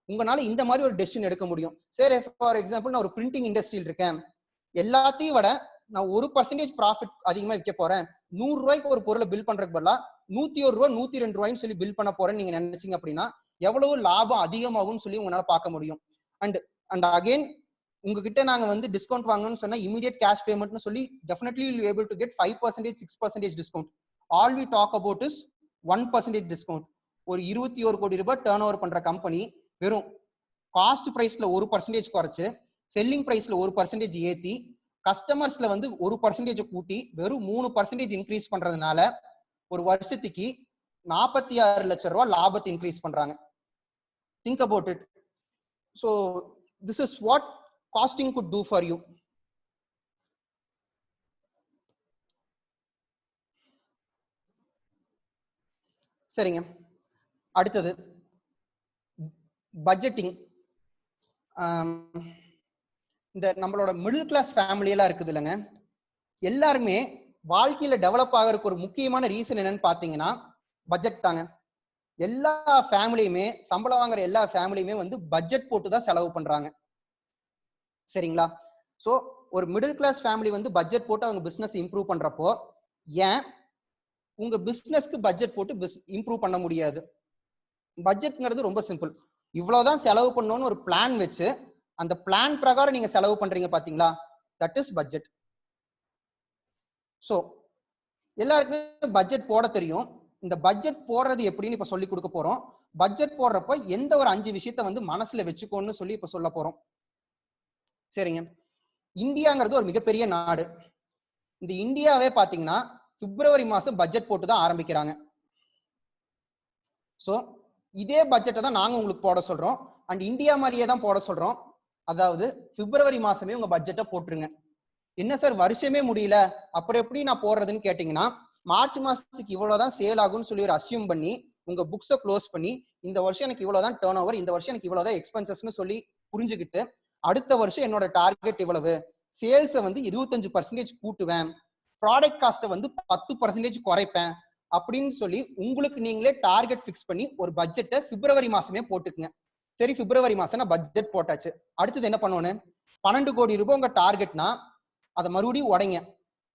உங்களால இந்த மாதிரி ஒரு டெசிஷன் எடுக்க முடியும். சரி, ஃபார் எக்ஸாம்பிள் நான் ஒரு பிரிண்டிங் இண்டஸ்ட்ரியில் இருக்கேன், எல்லாத்தையும் விட நான் 1% ப்ராஃபிட் அதிகமா விற்க போறேன், 100 ரூபாய்க்கு ஒரு பொருளை பில் பண்றதுக்கு பதிலா 101 ரூபாய் 102 ரூபாய்ன்னு சொல்லி பில் பண்ண போறேன்னு நீங்க நினைச்சீங்க அப்படின்னா எவ்வளவு லாபம் அதிகமாகும்னு சொல்லி உங்களால பார்க்க முடியும். அண்ட் அகைன் உங்ககிட்ட நாங்க வந்து டிஸ்கவுண்ட் வாங்கணும்னு சொன்னா இமீடியட் கேஷ் பேமெண்ட்னு சொல்லி definitely you able to get 5%, 6% discount. All we talk about is 1% discount. ஒரு 21 கோடி ரூபாய் டர்ன் ஓவர் பண்ற கம்பெனி வெறும் காஸ்ட் பிரைஸ்ல 1% குறைச்சு, செல்லிங் பிரைஸ்ல 1% ஏத்தி, கஸ்டமர்ஸ்ல வந்து 1% கூட்டி வெறும் 3% இன்க்ரீஸ் பண்றதுனால ஒரு வருஷத்துக்கு 46 லட்சம் ரூபாய் லாபத்தை இன்க்ரீஸ் பண்றாங்க. Think about it. So this is what costing could do for you. சரிங்க, அடுத்தது பட்ஜெட்டிங். இந்த நம்மளோட மிடில் கிளாஸ் ஃபேமிலி எல்லாம் இருக்குது இல்லைங்க, எல்லாருமே வாழ்க்கையில டெவலப் ஆகிறதுக்கு ஒரு முக்கியமான ரீசன் என்னன்னு பாத்தீங்கன்னா பட்ஜெட் தாங்க. எல்லா ஃபேமிலியுமே, சம்பளம் வாங்குற எல்லா ஃபேமிலியுமே வந்து பட்ஜெட் போட்டு தான் செலவு பண்றாங்க. சரிங்களா? ஸோ ஒரு மிடில் கிளாஸ் ஃபேமிலி வந்து பட்ஜெட் போட்டு அவங்க பிசினஸ் இம்ப்ரூவ் பண்றப்போ ஏன் உங்க பிசினஸ்க்கு பட்ஜெட் போட்டு இம்ப்ரூவ் பண்ண முடியாது. பட்ஜெட்ங்கிறது ரொம்ப சிம்பிள். இவ்வளவுதான் செலவு பண்ணணும்னு ஒரு பிளான் வச்சு அந்த பிளான் பிரகாரம் நீங்க செலவு பண்றீங்க பாத்தீங்களா, தட் இஸ் பட்ஜெட். சோ எல்லாருக்குமே பட்ஜெட் போட தெரியும். இந்த பட்ஜெட் போடுறது எப்படின்னு இப்ப சொல்லி கொடுக்க போறோம். பட்ஜெட் போடுறப்ப எந்த ஒரு 5 விஷயத்தை வந்து மனசுல வச்சுக்கோன்னு சொல்லி இப்ப சொல்ல போறோம். சரிங்க. இந்தியாங்கிறது ஒரு மிகப்பெரிய நாடு. இந்த இந்தியாவே பாத்தீங்கன்னா பிப்ரவரி மாசம் பட்ஜெட் போட்டு தான் ஆரம்பிக்கிறாங்க. சோ இதே பட்ஜெட்டை தான் நாங்க உங்களுக்கு போட சொல்றோம். அண்ட் இந்தியா மாதிரியே தான் போட சொல்றோம். அதாவது பிப்ரவரி மாசமே உங்க பட்ஜெட்டை போட்டுருங்க. என்ன சார் வருஷமே முடியல, அப்புறம் எப்படி நான் போடுறதுன்னு கேட்டீங்கன்னா, மார்ச் மாசத்துக்கு இவ்வளவுதான் சேல் ஆகும்னு சொல்லி ஒரு அசியூம் பண்ணி உங்க புக்ஸை க்ளோஸ் பண்ணி இந்த வருஷம் எனக்கு இவ்வளவுதான் டர்ன் ஓவர், இந்த வருஷம் எனக்கு இவ்வளவுதான் எக்ஸ்பென்சஸ்னு சொல்லி புரிஞ்சுக்கிட்டு அடுத்த வருஷம் என்னோட டார்கெட் இவ்வளவு, சேல்ஸை வந்து 25% கூட்டுவேன், ப்ராடக்ட் காஸ்ட்டை வந்து 10% குறைப்பேன் அப்படின்னு சொல்லி உங்களுக்கு நீங்களே டார்கெட் பிக்ஸ் பண்ணி ஒரு பட்ஜெட்டை பிப்ரவரி மாசமே போட்டுக்குங்க. சரி, பிப்ரவரி மாசம் நான் பட்ஜெட் போட்டாச்சு. அடுத்தது என்ன பண்ணணும்? 12 கோடி ரூபாய் உங்க டார்கெட்னா அதை மறுபடியும் உடைங்க.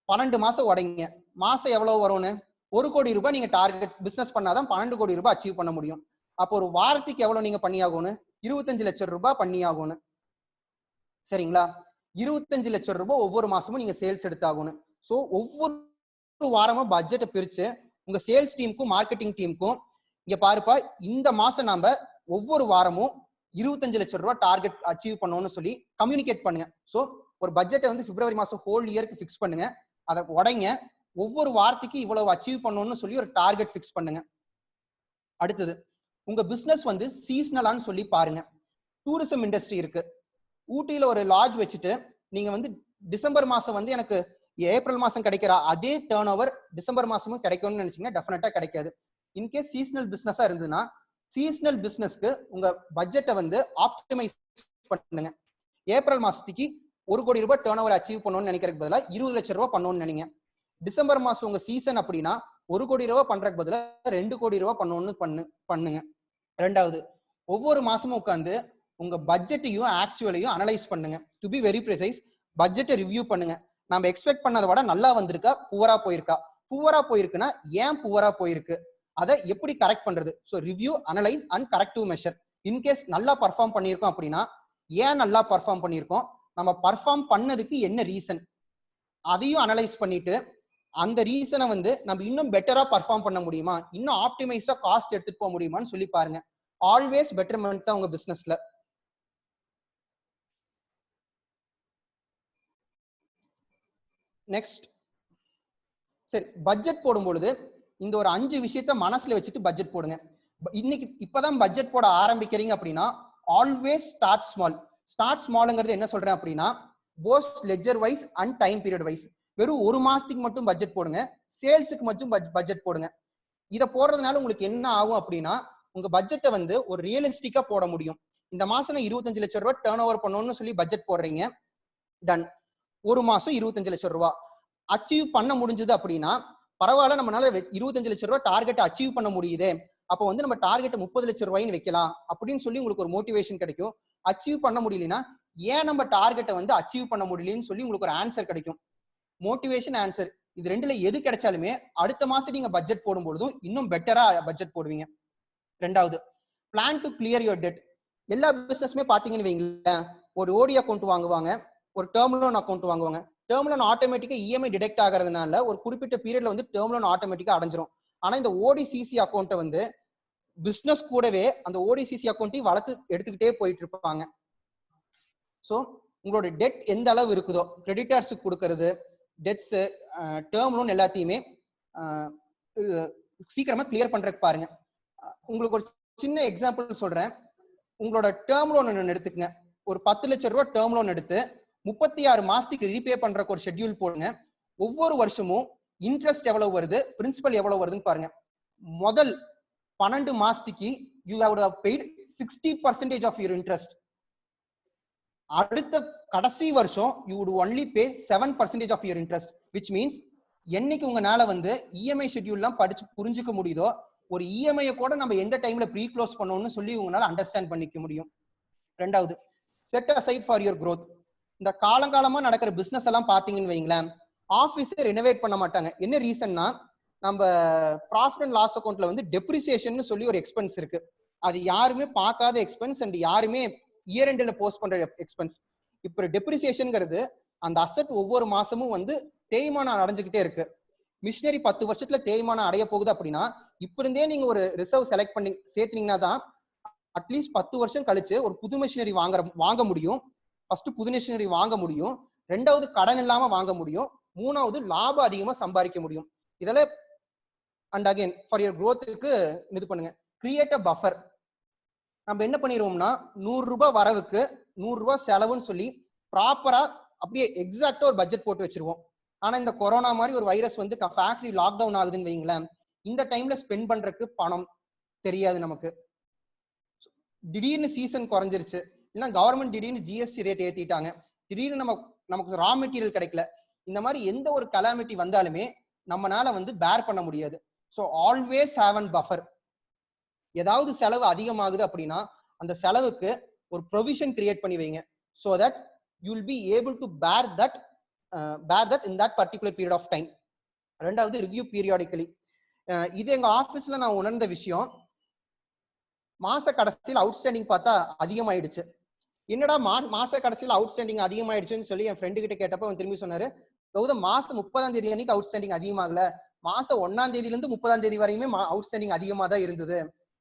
12 மாசம் உடைங்க. மாசம் எவ்வளவு வரும்னு? 1 கோடி ரூபாய் நீங்க டார்கெட் பிசினஸ் பண்ணாதான் 12 கோடி ரூபாய் அச்சீவ் பண்ண முடியும். அப்போ ஒரு வாரத்துக்கு எவ்வளவு நீங்க பண்ணியாகணும்? 25 லட்சம் ரூபாய் பண்ணியாகணும். சரிங்களா? 25 லட்சம் ரூபாய் ஒவ்வொரு மாசமும் நீங்க சேல்ஸ் எடுத்தாகணும். சோ ஒவ்வொரு வாரமும் பட்ஜெட்டை பிரிச்சு உங்க சேல்ஸ் டீமுக்கும் மார்க்கெட்டிங் டீமுக்கும் இங்க பாருப்பா, இந்த மாசம் நாம ஒவ்வொரு வாரமும் 25 லட்சம் ரூபாய் டார்கெட் அச்சீவ் பண்ணணும்னு சொல்லி கம்யூனிகேட் பண்ணுங்க. சோ ஒரு பட்ஜெட்டை வந்து பிப்ரவரி மாசம் ஹோல் இயருக்கு பிக்ஸ் பண்ணுங்க. அதை உடைங்க. ஒவ்வொரு வாரத்துக்கு இவ்வளவு அச்சீவ் பண்ணணும்னு சொல்லி ஒரு டார்கெட் பிக்ஸ் பண்ணுங்க. அடுத்தது உங்க பிசினஸ் வந்து சீசனலான்னு சொல்லி பாருங்க. டூரிசம் இண்டஸ்ட்ரி இருக்கு. ஊட்டியில ஒரு லாட்ஜ் வச்சுட்டு நீங்க வந்து டிசம்பர் மாசம் வந்து எனக்கு ஏப்ரல் மாசம் கிடைக்கிற அதே டர்ன் ஓவர் டிசம்பர் மாசமும் கிடைக்கும்னு நினைச்சீங்கன்னா டெஃபினட்டா கிடைக்காது. இன்கேஸ் சீசனல் பிசினஸா இருந்ததுன்னா சீசனல் பிசினஸ்க்கு உங்க பட்ஜெட்டை வந்து ஆப்டிமைஸ் பண்ணுங்க. ஏப்ரல் மாசத்துக்கு 1 கோடி ரூபாய் டர்ன் ஓவர் அச்சீவ் பண்ணணும்னு நினைக்கிறதுக்கு பதிலா 20 லட்சம் ரூபாய் பண்ணணும்னு நினைங்க. டிசம்பர் மாசம் உங்க சீசன் அப்படின்னா 1 கோடி ரூபாய் பண்றதுக்கு பதிலா 2 கோடி ரூபாய் பண்ணணும்னு பண்ணுங்க. ரெண்டாவது, ஒவ்வொரு மாசமும் உட்காந்து உங்க பட்ஜெட்டையும் ஆக்சுவலையும் அனலைஸ் பண்ணுங்க. டு பி வெரி ப்ரிசைஸ், பட்ஜெட்டை ரிவ்யூ பண்ணுங்க. நம்ம எக்ஸ்பெக்ட் பண்ணதை விட நல்லா வந்திருக்கா, புவரா போயிருக்கா? புவரா போயிருக்குன்னா ஏன் புவரா போயிருக்கு, அதை எப்படி கரெக்ட் பண்றது? So review, analyse and corrective measure. In case நல்லா பர்ஃபார்ம் பண்ணியிருக்கோம் அப்படின்னா ஏன் நல்லா பர்ஃபார்ம் பண்ணியிருக்கோம், நம்ம பர்ஃபார்ம் பண்ணதுக்கு என்ன ரீசன், அதையும் அனலைஸ் பண்ணிட்டு அந்த ரீசனை வந்து நம்ம இன்னும் பெட்டரா பர்ஃபார்ம் பண்ண முடியுமா, இன்னும் ஆப்டிமைஸா காஸ்ட் எடுத்துட்டு போக முடியுமான்னு சொல்லி பாருங்க. ஆல்வேஸ் பெட்டர்மென்ட் தான் உங்க பிசினஸ்ல. நெக்ஸ்ட், சரி, பட்ஜெட் போடும் பொழுது இந்த ஒரு 5 விஷயத்த மனசுல வச்சுட்டு பட்ஜெட் போடுங்க. இன்னைக்கு இப்பதான் பட்ஜெட் போட ஆரம்பிக்கிறீங்க அப்படின்னா ஆல்வேஸ் ஸ்டார்ட் ஸ்மால். ஸ்டார்ட் ஸ்மால்ங்கிறது என்ன சொல்றேன் அப்படின்னா both ledger wise and time period wise. வெறும் ஒரு மாசத்துக்கு மட்டும் பட்ஜெட் போடுங்க, சேல்ஸுக்கு மட்டும் பட்ஜெட் போடுங்க. இதை போடுறதுனால உங்களுக்கு என்ன ஆகும் அப்படின்னா உங்க பட்ஜெட்டை வந்து ஒரு ரியலிஸ்டிக்கா போட முடியும். இந்த மாசம் 25 லட்சம் ரூபாய் டர்ன் ஓவர் பண்ணணும்னு சொல்லி பட்ஜெட் போடுறீங்க, டன். ஒரு மாசம் 25 லட்சம் ரூபாய் அச்சீவ் பண்ண முடிஞ்சது அப்படின்னா பரவாயில்ல, நம்மளால 25 லட்சம் ரூபாய் டார்கெட் அச்சீவ் பண்ண முடியுது, அப்போ வந்து நம்ம டார்கெட் 30 லட்சம் ரூபாய்னு வைக்கலாம் அப்படின்னு சொல்லி உங்களுக்கு ஒரு மோட்டிவேஷன் கிடைக்கும். அச்சீவ் பண்ண முடியலன்னா ஏன் நம்ம டார்கெட்டை வந்து அச்சீவ் பண்ண முடியலன்னு சொல்லி உங்களுக்கு ஒரு ஆன்சர் கிடைக்கும். மோட்டிவேஷன், ஆன்சர், இது ரெண்டுல எது கிடைச்சாலுமே அடுத்த மாசம் நீங்க பட்ஜெட் போடும் பொழுதும் இன்னும் பெட்டரா பட்ஜெட் போடுவீங்க. ரெண்டாவது, plan to clear your debt. எல்லா பிசினஸ்மே பாத்தீங்கன்னு வைங்களேன், ஒரு ஓடி அக்கௌண்ட் வாங்குவாங்க, ஒரு டேர்ம் லோன் அக்கௌண்ட் வாங்குவாங்க. டேர்ம் லோன் ஆட்டோமேட்டிக்கா இஎம்ஐ டிடெக்ட் ஆகிறதுனால ஒரு குறிப்பிட்ட பீரியட்ல வந்து டேர்ம் லோன் ஆட்டோமேட்டிக்கா அடைஞ்சிரும். ஆனா இந்த ஓடிசிசி அக்கௌண்ட்டை வந்து பிசினஸ் கூடவே அந்த ஓடிசிசி அக்கௌண்ட்டையும் வளர்த்து எடுத்துக்கிட்டே போயிட்டு இருப்பாங்க. ஸோ உங்களோட டெட் எந்த அளவு இருக்குதோ, கிரெடிட்டர்ஸுக்கு கொடுக்கறது, டெட்ஸ், டேர்ம் லோன் எல்லாத்தையுமே சீக்கிரமா கிளியர் பண்றதுக்கு பாருங்க. உங்களுக்கு ஒரு சின்ன எக்ஸாம்பிள் சொல்றேன். உங்களோட டேர்ம் லோன் ஒன்று எடுத்துக்கங்க. ஒரு 10 லட்சம் ரூபாய் டேர்ம் லோன் எடுத்து 36 மாசத்துக்கு ரீபே பண்றதுக்கு ஒரு ஷெட்யூல் போடுங்க. ஒவ்வொரு வருஷமும் இன்ட்ரெஸ்ட் எவ்வளவு வருது, பிரின்சிபல் எவ்வளவு வருதுன்னு பாருங்க. முதல் 12 மாசத்துக்கு you have to have paid 60% of your interest. அடுத்த கடைசி வருஷம் you would only pay 7% of your interest, which means என்னைக்கு உங்களால வந்து இஎம்ஐ ஷெட்யூல்லாம் படிச்சு புரிஞ்சுக்க முடியுதோ ஒரு இஎம்ஐயை கூட நம்ம எந்த டைம்ல ப்ரீ க்ளோஸ் பண்ணணும்னு சொல்லி உங்களால அண்டர்ஸ்டாண்ட் பண்ணிக்க முடியும். ரெண்டாவது, set aside for your growth. இந்த காலங்காலமா நடக்கிற பிசினஸ் எல்லாம் பாத்தீங்கன்னு வைங்களேன், ஆபீஸை ரெனோவேட் பண்ண மாட்டாங்க. என்ன ரீசன்னா நம்ம ப்ராஃபிட் அண்ட் லாஸ் அக்கௌண்ட்ல வந்து டெப்ரிசியேஷன் சொல்லி ஒரு எக்ஸ்பென்ஸ் இருக்கு. அது யாருமே பார்க்காத எக்ஸ்பென்ஸ் அண்ட் யாருமே இயர் எண்டில் போஸ்ட் பண்ற எக்ஸ்பென்ஸ். இப்போ டெப்ரிசியேஷன்ங்கிறது அந்த அசெட் ஒவ்வொரு மாசமும் வந்து தேய்மானம் அடைஞ்சுக்கிட்டே இருக்கு. மிஷினரி 10 வருஷத்துல தேய்மானம் அடைய போகுது அப்படின்னா இப்ப இருந்தே நீங்க ஒரு ரிசர்வ் செலக்ட் பண்ணி சேர்த்தீங்கன்னா தான் அட்லீஸ்ட் 10 வருஷம் கழிச்சு ஒரு புது மிஷினரி வாங்க முடியும். ஃபர்ஸ்ட் புது மிஷினரி வாங்க முடியும், ரெண்டாவது கடன் இல்லாம வாங்க முடியும், மூணாவது லாபம் அதிகமா சம்பாதிக்க முடியும். இதெல்லாம் அண்ட் அகைன் ஃபார் யுவர் க்ரோத்துக்கு இது பண்ணுங்க. Create a buffer. நம்ம என்ன பண்ணிடுவோம்னா 100 ரூபாய் வரவுக்கு 100 ரூபாய் செலவுன்னு சொல்லி ப்ராப்பரா அப்படியே எக்ஸாக்டா ஒரு பட்ஜெட் போட்டு வச்சிருவோம். ஆனா இந்த கொரோனா மாதிரி ஒரு வைரஸ் வந்து ஃபேக்டரி லாக்டவுன் ஆகுதுன்னு வைங்களேன், இந்த டைம்ல ஸ்பெண்ட் பண்றதுக்கு பணம் தெரியாது நமக்கு. திடீர்னு சீசன் குறைஞ்சிருச்சு, இல்லைன்னா கவர்மெண்ட் திடீர்னு ஜிஎஸ்டி ரேட் ஏத்திட்டாங்க, திடீர்னு நமக்கு ரா மெட்டீரியல் கிடைக்கல. இந்த மாதிரி எந்த ஒரு கலாமிட்டி வந்தாலுமே நம்மனால வந்து பேர் பண்ண முடியாது. So always have an buffer. ஏதாவது செலவு அதிகமாகுது அப்படின்னா அந்த செலவுக்கு ஒரு ப்ரொவிஷன் கிரியேட் பண்ணி வைங்க. So that you will be able to bear that in that particular period of time. ரெண்டாவது ரிவ்யூ பீரியாடிக்கலி. இது எங்க ஆஃபீஸ்ல நான் உணர்ந்த விஷயம். மாச கடைசியில் அவுட்ஸ்டாண்டிங் பார்த்தா அதிகமாயிடுச்சு. என்னடா மாச கடைசியில் அவுட்ஸ்டாண்டிங் அதிகமாயிடுச்சுன்னு சொல்லி என் ஃப்ரெண்டு கிட்ட கேட்டப்ப அவன் திரும்பி சொன்னாரு, கௌதம் மாசம் 30ஆம் தேதி அன்னைக்கு அவுட்ஸ்டாண்டிங் அதிகமாகல, மாசம் 1ஆம் தேதியில இருந்து 30ஆம் தேதி வரையுமே அவுட்ஸ்டாண்டிங் அதிகமா தான் இருந்தது.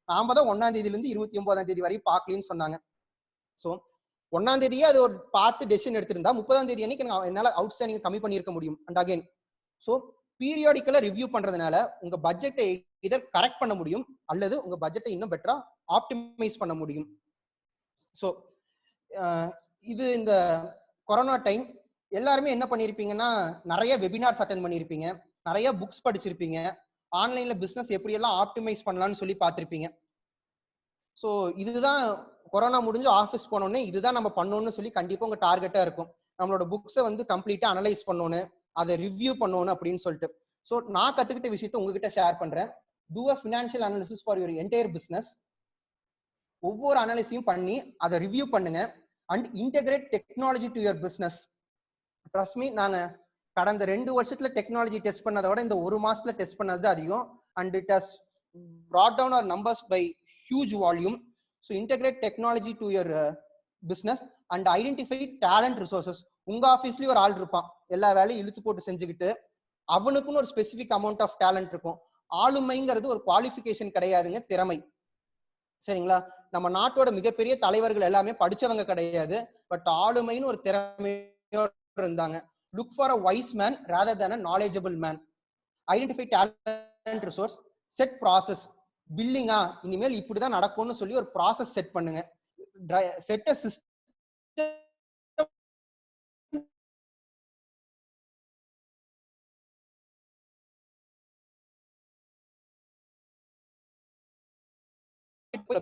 நாம தான் 1ஆம் தேதியில இருந்து 29ஆம் தேதி வரையும் பார்க்கலன்னு சொன்னாங்க. ஸோ 1ஆம் தேதியே அது ஒரு பார்த்து டெசிஷன் எடுத்திருந்தா 30ஆம் தேதி அன்னைக்கு என்னால அவுட்ஸ்டாண்டிங் கம்மி பண்ணியிருக்க முடியும். அண்ட் அகைன் ஸோ பீரியாடிக்கலா ரிவ்யூ பண்றதுனால உங்க பட்ஜெட்டை இதர் கரெக்ட் பண்ண முடியும் அல்லது உங்க பட்ஜெட்டை இன்னும் பெட்டரா ஆப்டிமைஸ் பண்ண முடியும். ஸோ இது இந்த கொரோனா டைம் எல்லாருமே என்ன பண்ணிருப்பீங்கன்னா நிறைய வெபினார்ஸ் அட்டென்ட் பண்ணிருப்பீங்க, நிறைய புக்ஸ் படிச்சிருப்பீங்க, ஆன்லைன்ல பிசினஸ் எப்படியெல்லாம் ஆப்டிமைஸ் பண்ணலாம்னு சொல்லி பார்த்திருப்பீங்க. ஸோ இதுதான் கொரோனா முடிஞ்சு ஆஃபீஸ் போனோடனே இதுதான் நம்ம பண்ணணும்னு சொல்லி கண்டிப்பா உங்க டார்கெட்டா இருக்கும். நம்மளோட புக்ஸை வந்து கம்ப்ளீட்டா அனலைஸ் பண்ணணும், அதை ரிவ்யூ பண்ணணும் அப்படின்னு சொல்லிட்டு. ஸோ நான் கத்துக்கிட்ட விஷயத்த உங்ககிட்ட ஷேர் பண்றேன். Do a financial analysis for your entire business. ஒவ்வொரு அனாலிசிஸையும் பண்ணி அதை ரிவ்யூ பண்ணுங்க and integrate technology to your business. Trust me, நாங்க கடந்த 2 வருஷத்துல டெக்னாலஜி டெஸ்ட் பண்ணதை விட இந்த ஒரு மாசத்துல டெஸ்ட் பண்ணது அதிகம். And it has brought down our numbers by huge volume. So integrate technology to your business and identify talent resources. உங்க ஆபீஸ்லயும் ஒரு ஆள் இருப்பான், எல்லா வேலையும் இழுத்து போட்டு செஞ்சுக்கிட்டு, அவனுக்குன்னு ஒரு ஸ்பெசிபிக் அமௌண்ட் ஆஃப் டேலண்ட் இருக்கும். ஆளுமைங்கிறது ஒரு குவாலிஃபிகேஷன் கிடையாதுங்க, திறமை. சரிங்களா? நம்ம நாட்டோட மிகப்பெரிய தலைவர்கள் எல்லாமே படிச்சவங்க கிடையாது, பட் ஆளுமைன்னு ஒரு திறமையோட இருந்தாங்க. Look for a wise man rather than a knowledgeable man. Identify talent resource, set process. பில்லிங்கா இனிமேல் இப்படிதான் நடக்கும்னு சொல்லி ஒரு ப்ராசஸ் செட் பண்ணுங்க. செட் அ சிஸ்டம்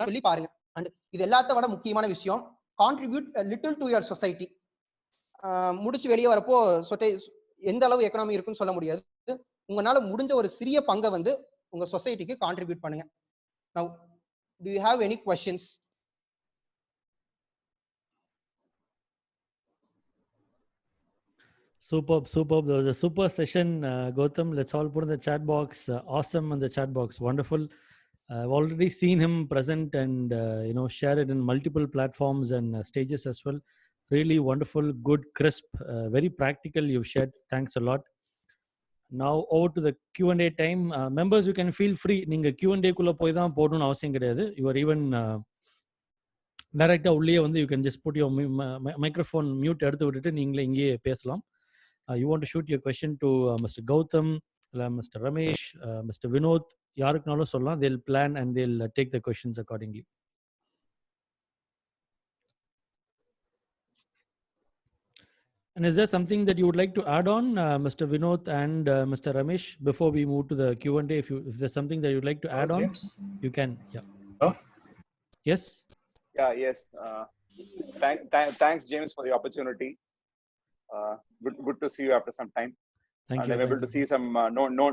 சொல்லி பாருங்க. அண்ட் இது எல்லாத்த விட முக்கியமான விஷயம், contribute little to your society. முடிச்சு வெளியே வரப்போ எந்த அளவு எக்கனாமி இருக்குன்னு சொல்ல முடியாது. உங்களால முடிஞ்ச ஒரு சிறிய பங்கை வந்து உங்க சொசைட்டிக்கு கான்ட்ரிபியூட் பண்ணுங்க. Now, do you have any questions? Superb. There was a super session, Gautam. Let's all put in the chat box. Awesome in the chat box. Wonderful. I've already seen him present and share it in multiple platforms and stages as well. Really wonderful, good, crisp, very practical. You've shared. Thanks a lot. Now over to the Q&A time. Members, you can feel free. நீங்க Q&A குள்ள போய் தான் போடணும்னு அவசியம் கிடையாது. You are even டைரக்டா உள்ளே வந்து you can just put your microphone mute எடுத்து விட்டுட்டு நீங்களே இங்கேயே பேசலாம். You want to shoot your question to Mr. Gautam, Mr. Ramesh, Mr. Vineeth, யாருக்குனாலும் சொல்லலாம். They'll plan and they'll take the questions accordingly. And is there something that you would like to add on, Mr. Vineeth and Mr. Ramesh, before we move to the Q&A? If there's something that you'd like to add on, James? You can. Yeah. Oh? Yes. Yeah. Yes. Thanks, James, for the opportunity. Good to see you after some time. Thank you. I'm able to see some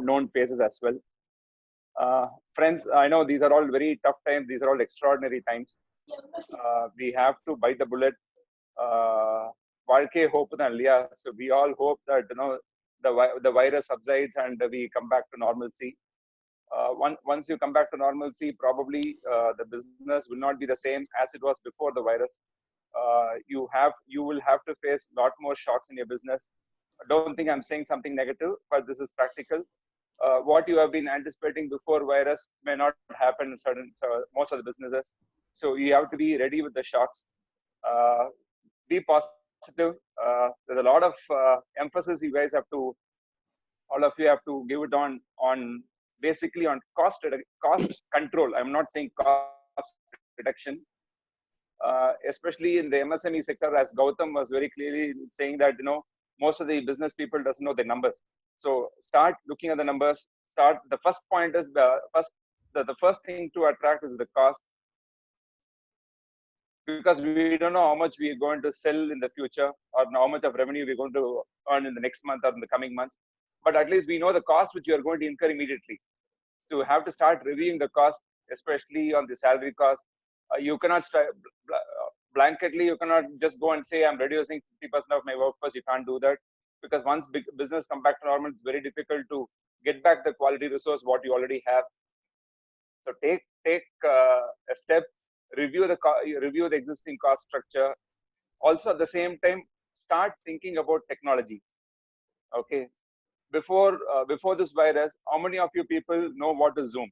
known faces as well. Friends, I know these are all very tough times. These are all extraordinary times. We have to bite the bullet. வாழ்க்கை hope தான் இல்லையா? So we all hope that the virus subsides and we come back to normalcy. Once you come back to normalcy, probably the business will not be the same as it was before the virus. You will have to face a lot more shocks in your business. I don't think I'm saying something negative, but this is practical. What you have been anticipating before virus may not happen in most of the businesses. So you have to be ready with the shocks. Be positive. There's a lot of emphasis you guys have to, all of you have to give it on basically on cost control. I'm not saying cost reduction. Especially in the MSME sector, as Gautam was very clearly saying that, most of the business people doesn't know the numbers. So start looking at the numbers. The first point is the first thing to attract is the cost, because we don't know how much we are going to sell in the future or how much of revenue we're going to earn in the next month or in the coming months. But at least we know the cost which you are going to incur immediately. So you have to start reviewing the cost, especially on the salary cost. You cannot blanketly, you cannot just go and say I'm reducing 50% of my workforce. You can't do that, because once big business come back to normal, it's very difficult to get back the quality resource what you already have. So take a step, review the existing cost structure. Also at the same time, start thinking about technology. Okay, before this virus, how many of you people know what is Zoom?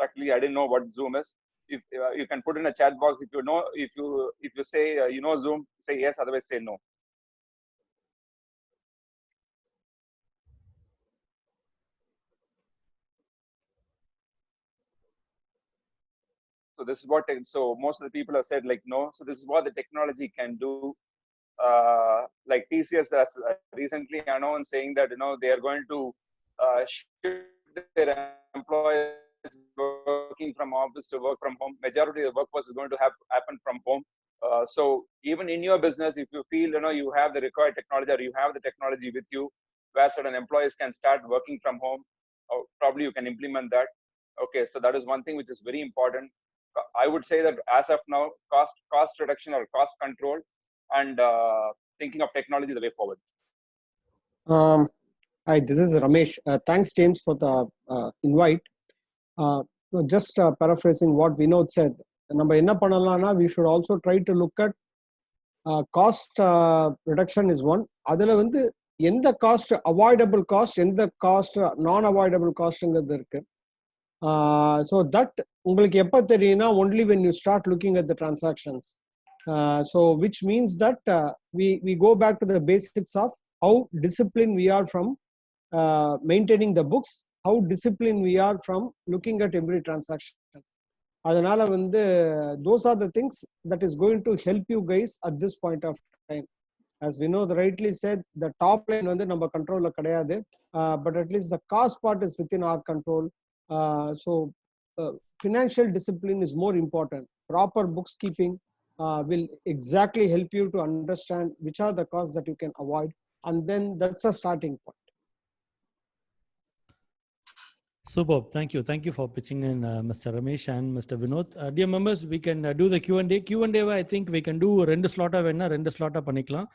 Actually, I didn't know what Zoom is. If you can put in a chat box, if you say Zoom, say yes, otherwise say no. So this is what, so most of the people have said like no. So this is what the technology can do. Like TCS has recently announced saying that they are going to shift their employees working from office to work from home. Majority of the workforce is going to happen from home. So even in your business, if you feel you have the required technology, or you have the technology with you, where certain employees can start working from home, probably you can implement that. Okay, so that is one thing which is very important. I would say that as of now, cost reduction or cost control and thinking of technology the way forward. Hi, this is Ramesh. Thanks, James, for the invite. Just paraphrasing what Vineeth said, we should also try to look at cost reduction is one. Adula vandu எந்த cost avoidable cost, எந்த cost non-avoidable cost-ங்கிறது இருக்கு. So that உங்களுக்கு எப்ப தெரியும்னா only when you start looking at the transactions. So which means that we go back to the basics of how disciplined we are from maintaining the books, how disciplined we are from looking at every transaction. அதனால வந்து those are the things that is going to help you guys at this point of time. As Vineeth rightly said, the top line வந்து நம்ம கண்ட்ரோல்ல கிடையாது, but at least the cost part is within our control. So financial discipline is more important. Proper bookkeeping will exactly help you to understand which are the costs that you can avoid, and then that's a starting point. Superb. Thank you for pitching in, Mr. Ramesh and Mr. Vineeth. Dear members, we can do the Q&A. Q&A, I think we can do ரெண்டு ஸ்லாட்டா வேணா ரெண்டு ஸ்லாட்டா பண்ணிக்கலாம்.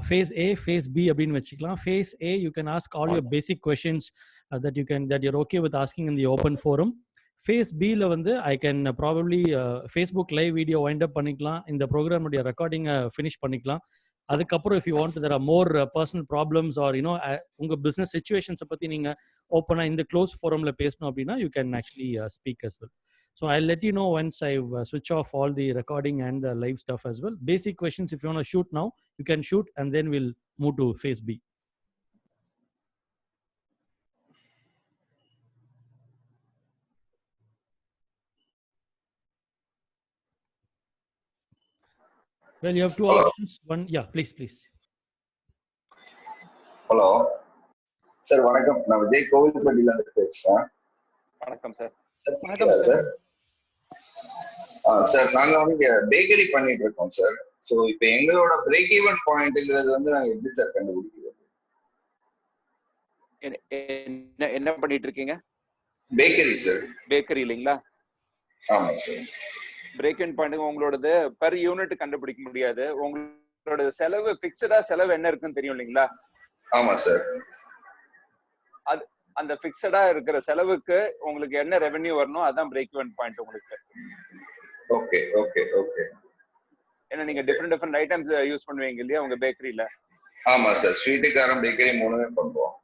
Phase A, Phase B அப்படின்னு வச்சுக்கலாம். Phase A, you can ask all your basic questions that you're okay with asking in the open forum. Phase B ல வந்து I can probably Facebook live video wind up பண்ணிக்கலாம். இந்த program உடைய recording finish பண்ணிக்கலாம். அதுக்கப்புறம் if you want, there are more personal problems or உங்க business situations பத்தி நீங்க ஓப்பனா இந்த க்ளோஸ் ஃபோரம்ல பேசணும் அப்படின்னா you can actually speak as well. So I'll let you know once I've switch off all the recording and the live stuff as well. Basic questions, if you want to shoot now, you can shoot, and then we'll move to Phase B. Well, you have two options. One, yeah, please. Hello sir, வணக்கம். நான் விஜய் கோவில்பட்டியில இருந்து பேசுறேன். வணக்கம் sir. வணக்கம் sir. Sir, நாங்க வந்து bakery பண்ணிட்டு இருக்கோம் சார். ஸோ இப்போ எங்களோட பிரேக் ஈவன் பாயிண்ட்ங்கிறது வந்து நாங்க எப்படி சார் கண்டுபிடிக்கிறது? என்ன பண்ணிட்டு இருக்கீங்க? Bakery sir. பேக்கரி இல்லைங்களா? ஆமா சார். பிரேக் ஈவன் பாயிண்ட் உங்களோடது பெர் யூனிட் கண்டுபிடிக்க முடியாது. உங்களோட செலவு பிக்சடா செலவு என்ன இருக்குன்னு தெரியும் இல்லைங்களா? ஆமா சார். அது அந்த பிக்சடா இருக்கிற செலவுக்கு உங்களுக்கு என்ன ரெவென்யூ வரணும் அதான் பிரேக் ஈவன் பாயிண்ட் உங்களுக்கு. Okay okay okay. ஏன்னா நீங்க டிஃபரெண்ட் ஐட்டம்ஸ் யூஸ் பண்ணுவீங்க இல்லையா உங்க பேக்கரியில? ஆமா சார், ஸ்வீட்டு காரம் பேக்கரி மூணுமே பண்ணுவோம்.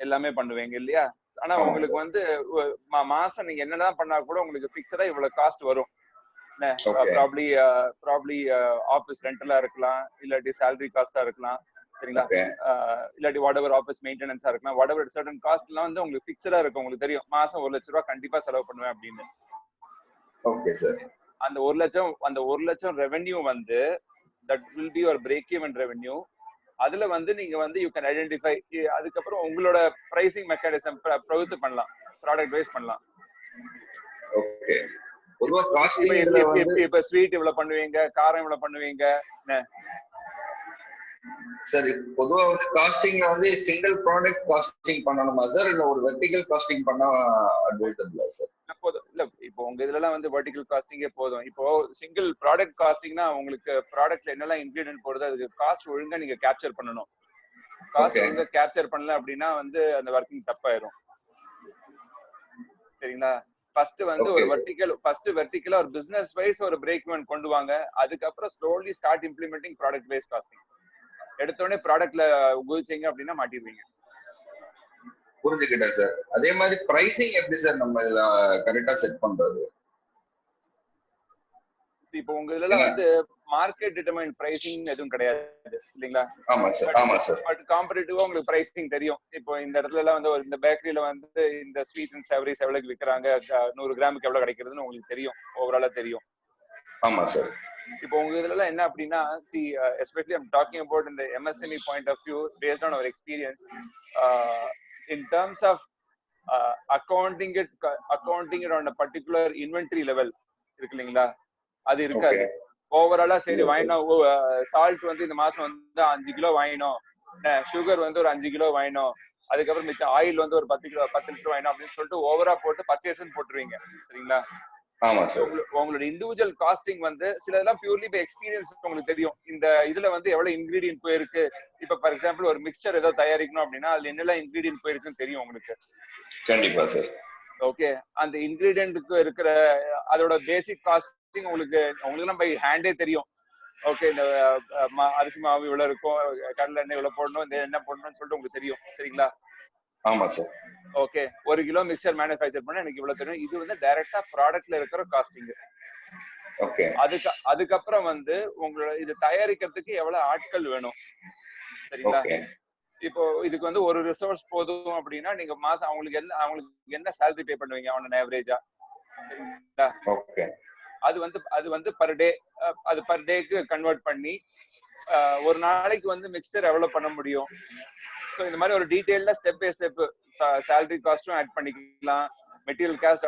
எல்லாமே பண்ணுவீங்க இல்லையா? ஆனா உங்களுக்கு வந்து மாசம் நீங்க என்னதான் பண்ணா கூட உங்களுக்கு பிக்சடா இவ்வளவு காஸ்ட் வரும். ப்ராப்ளி ஆபீஸ் ரெண்டலா இருக்கலாம், இல்லாட்டி சேலரி காஸ்டா இருக்கலாம், சரிங்களா? இல்லாட்டி வாட் எவர் ஆபீஸ் மெயின்டெனன்ஸா இருக்கலாம், வாட் எவர் சர்டன் காஸ்ட் எல்லாம் வந்து உங்களுக்கு பிக்சடா இருக்கும். உங்களுக்கு தெரியும் மாசம் 1 லட்ச ரூபாய் கண்டிப்பா செலவு பண்ணுவேன் அப்படின்னு. Okay sir. அந்த 1 லட்சம் ரெவென்யூ வந்து that will be your break even revenue. அதுல வந்து நீங்க வந்து யூ கேன் ஐடென்டிஃபை. அதுக்கப்புறம் உங்களோட பிரைசிங் மெக்கானிசம் பிரவர்த்தி பண்ணலாம், ப்ராடக்ட் வைஸ் பண்ணலாம். ஓகே. பொதுவா காஸ்டிங் இப்ப ஸ்வீட் இவ்வளவு பண்ணுவீங்க, காரம் இவ்வளவு பண்ணுவீங்க. சரி, பொதுவா வந்து காஸ்டிங்ல வந்து சிங்கிள் ப்ராடக்ட் காஸ்டிங் பண்ணணுமா சார், இல்ல ஒரு வெர்டிகல் காஸ்டிங் பண்ணா அட்வைசபிளா சார்? இல்ல இப்போ உங்க இதுல வந்து வெர்டிகல் காஸ்டிங்கே போதும். இப்போ சிங்கிள் ப்ராடக்ட் காஸ்டிங்னா உங்களுக்கு ப்ராடக்ட்ல என்னெல்லாம் இன்கிரிடியன்ட் போடுது அதுக்கு காஸ்ட் ஒழுங்கா நீங்க கேப்சர் பண்ணணும். காஸ்ட் ஒழுங்கா கேப்சர் பண்ணல அப்படின்னா வந்து அந்த ஒர்க்கிங் தப்பாயிரும். சரிங்களா? ஃபர்ஸ்ட் வந்து ஒரு வெர்டிகலா ஒரு பிசினஸ் வைஸ் ஒரு பிரேக் ஈவன் கொண்டு வாங்க. அதுக்கப்புறம் slowly start implementing product wise costing. எடுத்தோடனே ப்ராடக்ட்ல குதிச்சீங்க அப்படின்னா மாட்டிடுவீங்க. புரிஞ்சுக்கிட்டேன் சார். அதே மாதிரி பிரைசிங் எப்படி சார் நம்ம கரெக்டா செட் பண்றது? இப்போ உங்க இதுல வந்து மார்க்கெட் டிட்டர்மைன் பிரைசிங் எதுவும் கிடையாது இல்லைங்களா? ஆமா சார், ஆமா சார். பட் காம்படிட்டிவா உங்களுக்கு பிரைசிங் தெரியும். இப்போ இந்த இடத்துல எல்லாம் வந்து இந்த பேக்கரியில வந்து இந்த ஸ்வீட் அண்ட் சேவரிஸ் எவ்வளவுக்கு விற்கிறாங்க, 100 கிராமுக்கு எவ்வளவு கிடைக்கிறதுன்னு உங்களுக்கு தெரியும், ஓவராலா தெரியும். ஆமா சார். இப்போ உங்க இதுல எல்லாம் என்ன அப்படின்னா, especially I'm talking about in the MSME point of view based on our experience, in terms of accounting it on a particular inventory level இருக்கு இல்லைங்களா, அது இருக்காது. ஓவராலா சரி வாங்கினோம், சால்ட் வந்து இந்த மாசம் வந்து 5 கிலோ வாங்கினோம், சுகர் வந்து ஒரு 5 கிலோ வாங்கினோம், அதுக்கப்புறம் மிச்சம் ஆயில் வந்து ஒரு 10 லிட்டர் வாங்கினோம் அப்படின்னு சொல்லிட்டு ஓவரா போட்டு பர்ச்சேஸ் போட்டுருவீங்க. சரிங்களா? உங்களோட இண்டிவிஜுவல் காஸ்டிங் வந்து சிலதெல்லாம் பியூர்லி பை எக்ஸ்பீரியன்ஸ் உங்களுக்கு தெரியும். இந்த இதுல வந்து எவ்வளவு இன்கிரீடியன்ட் போயிருக்கு. இப்ப ஃபார் எக்ஸாம்பிள் ஒரு மிக்சர் ஏதோ தயாரிக்கணும் அப்படின்னா அதுல என்னெல்லாம் இன்கிரீடியன்ட் போயிருக்குன்னு தெரியும் உங்களுக்கு. கண்டிப்பா சார். ஓகே, அந்த இன்கிரீடியன்ட்க்கு இருக்கிற அதோட பேசிக் காஸ்டிங் உங்களுக்கு பை ஹேண்டே தெரியும். ஓகே, இந்த அரிசி மாவு இவ்வளவு இருக்கும், கடலை எண்ணெய் இவ்வளவு போடணும், இந்த எண்ணெய் போடணும்னு சொல்லிட்டு உங்களுக்கு தெரியும். சரிங்களா? ஆமா sir. Okay, 1 kilo mixture manufacture பண்ண எனக்கு இவ்வளவு தெரியும். இது வந்து டைரக்டா ப்ராடக்ட்ல இருக்கிற காஸ்டிங். ஓகே. அதுக்கப்புறம் வந்து உங்களோட இது தயாரிக்கிறதுக்கு எவ்வளவு ஆட்கள் வேணும். சரிங்களா? இப்போ இதுக்கு வந்து ஒரு ரிசோர்ஸ் போதும் அப்படின்னா நீங்க மாசம் அவங்களுக்கு என்ன சேலரி பே பண்ணுவீங்க ஆன் ஆவரேஜா? சரிங்களா? ஓகே. அது வந்து பர் டே, அது பர் டேக்கு கன்வெர்ட் பண்ணி ஒரு நாளைக்கு வந்து மிக்சர் எவ்வளவு பண்ண முடியும். ஸோ இந்த மாதிரி ஒரு டீடைல்டா ஸ்டெப் பை ஸ்டெப் சேலரி காஸ்டும் ஆட் பண்ணிக்கலாம், மெட்டீரியல் காஸ்ட்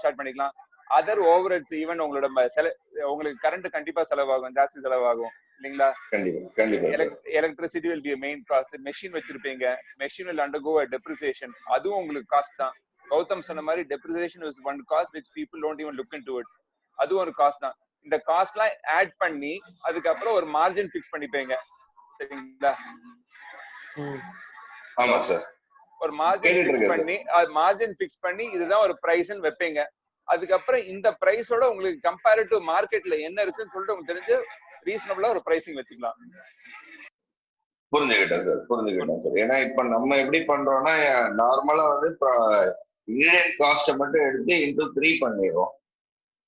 ஆட் பண்ணிக்கலாம், அதர் ஓவர் ஹெட்ஸ் ஈவன் உங்களோட உங்களுக்கு கரண்ட் கண்டிப்பா செலவாகும், ஜாஸ்தி செலவாகும் இல்லைங்களா? Electricity will be main cost. Machine வச்சிருப்பீங்க, machine will undergo a depreciation, அதுவும் உங்களுக்கு காஸ்ட் தான். கௌதம் சொன்ன மாதிரி depreciation is one cost which people don't even look into it. அதுவும் ஒரு காஸ்ட் தான். இந்த காஸ்ட்லாம் ஆட் பண்ணி அதுக்கப்புறம் ஒரு மார்ஜின் ஃபிக்ஸ் பண்ணிப்பீங்க. சரிங்களா? ஆமா சார். ஒரு மார்ஜின் ஃபிக்ஸ் பண்ணி இதுதான் ஒரு பிரைஸ்ன்னு வைப்பீங்க. அதுக்கப்புறம் இந்த பிரைஸோட உங்களுக்கு கம்பேரிட்டிவ் மார்க்கெட்ல என்ன இருக்குன்னு சொல்லிட்டு உங்களுக்கு தெரிஞ்சு ரீசனபிளா ஒரு பிரைசிங் வச்சுக்கலாம். புரிஞ்சுக்கிட்டேன் சார். ஏன்னா இப்ப நம்ம எப்படி பண்றோம்னா நார்மலா வந்து இன்கிரிடியன்ட் காஸ்ட்டை மட்டும் எடுத்து இன்டூ 3 பண்ணிடுவோம்.